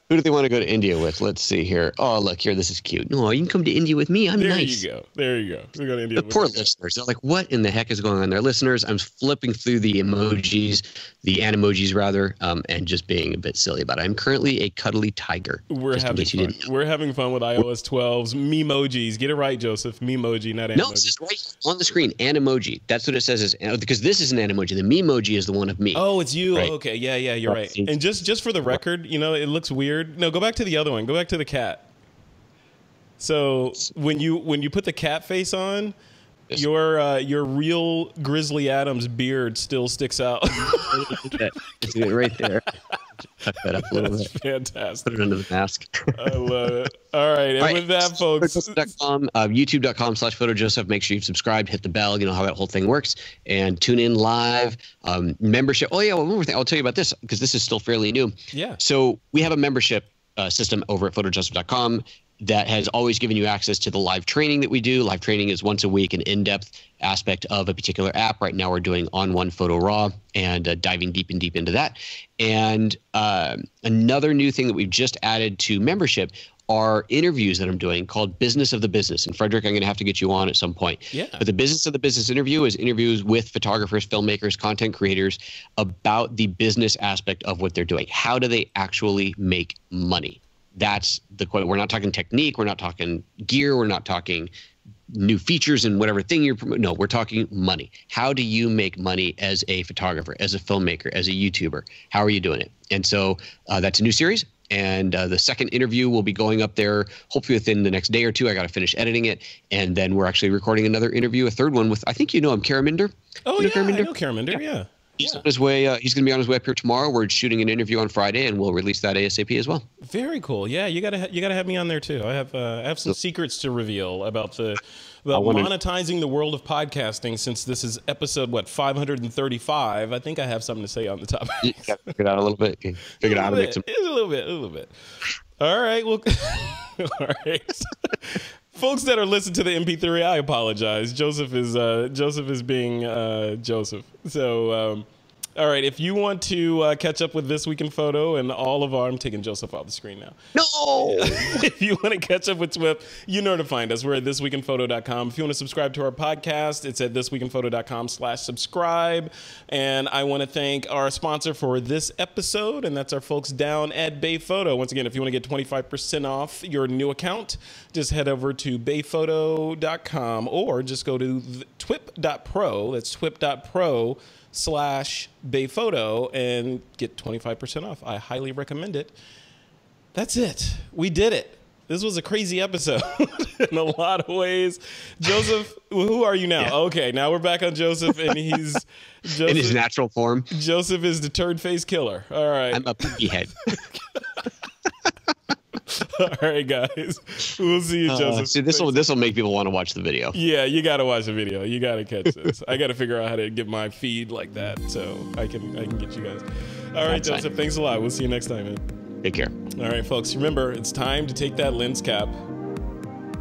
Who do they want to go to India with? Let's see here. Oh, look here. This is cute. No, you can come to India with me. I'm nice. There you go. We go to India. The poor listeners. They're like, what in the heck is going on there? Listeners, I'm flipping through the emojis, the animojis rather, and just being a bit silly about it. I'm currently a cuddly tiger. We're having fun. We're having fun with iOS 12's memojis. Get it right, Joseph. Memoji, not Animoji. No, it's just right on the screen. Animoji. That's what it says. Because this is an Animoji. The Memoji is the one of me. Oh, it's you. Right? Okay. Yeah, you're right. And just for the record, it looks weird. No, go back to the other one. Go back to the cat. So when you put the cat face on, yes, your real Grizzly Adams beard still sticks out. It's right there. Tuck that up a little bit. Fantastic. Put it under the mask. I love it. All right. And with that, folks. YouTube.com/PhotoJoseph. Make sure you've subscribed, hit the bell. You know how that whole thing works. And tune in live. Membership. Oh, yeah. One more thing. I'll tell you about this because this is still fairly new. Yeah. So we have a membership system over at PhotoJoseph.com that has always given you access to the live training that we do. Live training is once a week, an in-depth aspect of a particular app. Right now we're doing On One Photo Raw and diving deep into that. And another new thing that we've just added to membership are interviews that I'm doing called Business of the Business. And Frederick, I'm going to have to get you on at some point. Yeah. But the Business of the Business interview is interviews with photographers, filmmakers, content creators about the business aspect of what they're doing. How do they actually make money? That's the point. We're not talking technique. We're not talking gear. We're not talking new features and whatever thing you're promoting. No, we're talking money. How do you make money as a photographer, as a filmmaker, as a YouTuber? How are you doing it? And so that's a new series. And the second interview will be going up there hopefully within the next day or two. I got to finish editing it. And then we're actually recording another interview, a third one with, I think you know him, Karaminder. Oh, yeah, I know Karaminder, yeah. He's on his way. He's going to be on his way up here tomorrow. We're shooting an interview on Friday, and we'll release that ASAP as well. Very cool. Yeah, you gotta have me on there too. I have some secrets to reveal about monetizing the world of podcasting. Since this is episode 535, I think I have something to say on the topic. You got to figure it out a little bit. Figure out how to make some. It's a little bit. All right. Well, all right. Folks that are listening to the MP3, I apologize. Joseph is being Joseph. So, all right. If you want to catch up with This Week in Photo and all of our, I'm taking Joseph off the screen now. No. If you want to catch up with TWiP, you know where to find us. We're at thisweekinphoto.com. If you want to subscribe to our podcast, it's at thisweekinphoto.com/subscribe. And I want to thank our sponsor for this episode, and that's our folks down at Bay Photo. Once again, if you want to get 25% off your new account, just head over to bayphoto.com or just go to TWiP.pro. That's TWiP.pro/bayphoto and get 25% off. I highly recommend it. That's it. We did it. This was a crazy episode in a lot of ways. Joseph, who are you now? Yeah. Okay, now we're back on Joseph, and he's Joseph, in his natural form. Joseph is the turd face killer. All right. I'm a piggy head. All right, guys. We'll see you, Joseph. See, this will make people want to watch the video. Yeah, you got to watch the video. You got to catch this. I got to figure out how to get my feed like that so I can get you guys. All right, Joseph. Fine. Thanks a lot. We'll see you next time, man. Take care. All right, folks. Remember, it's time to take that lens cap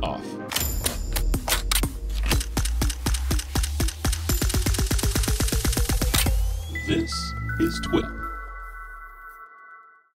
off. This is TWiP.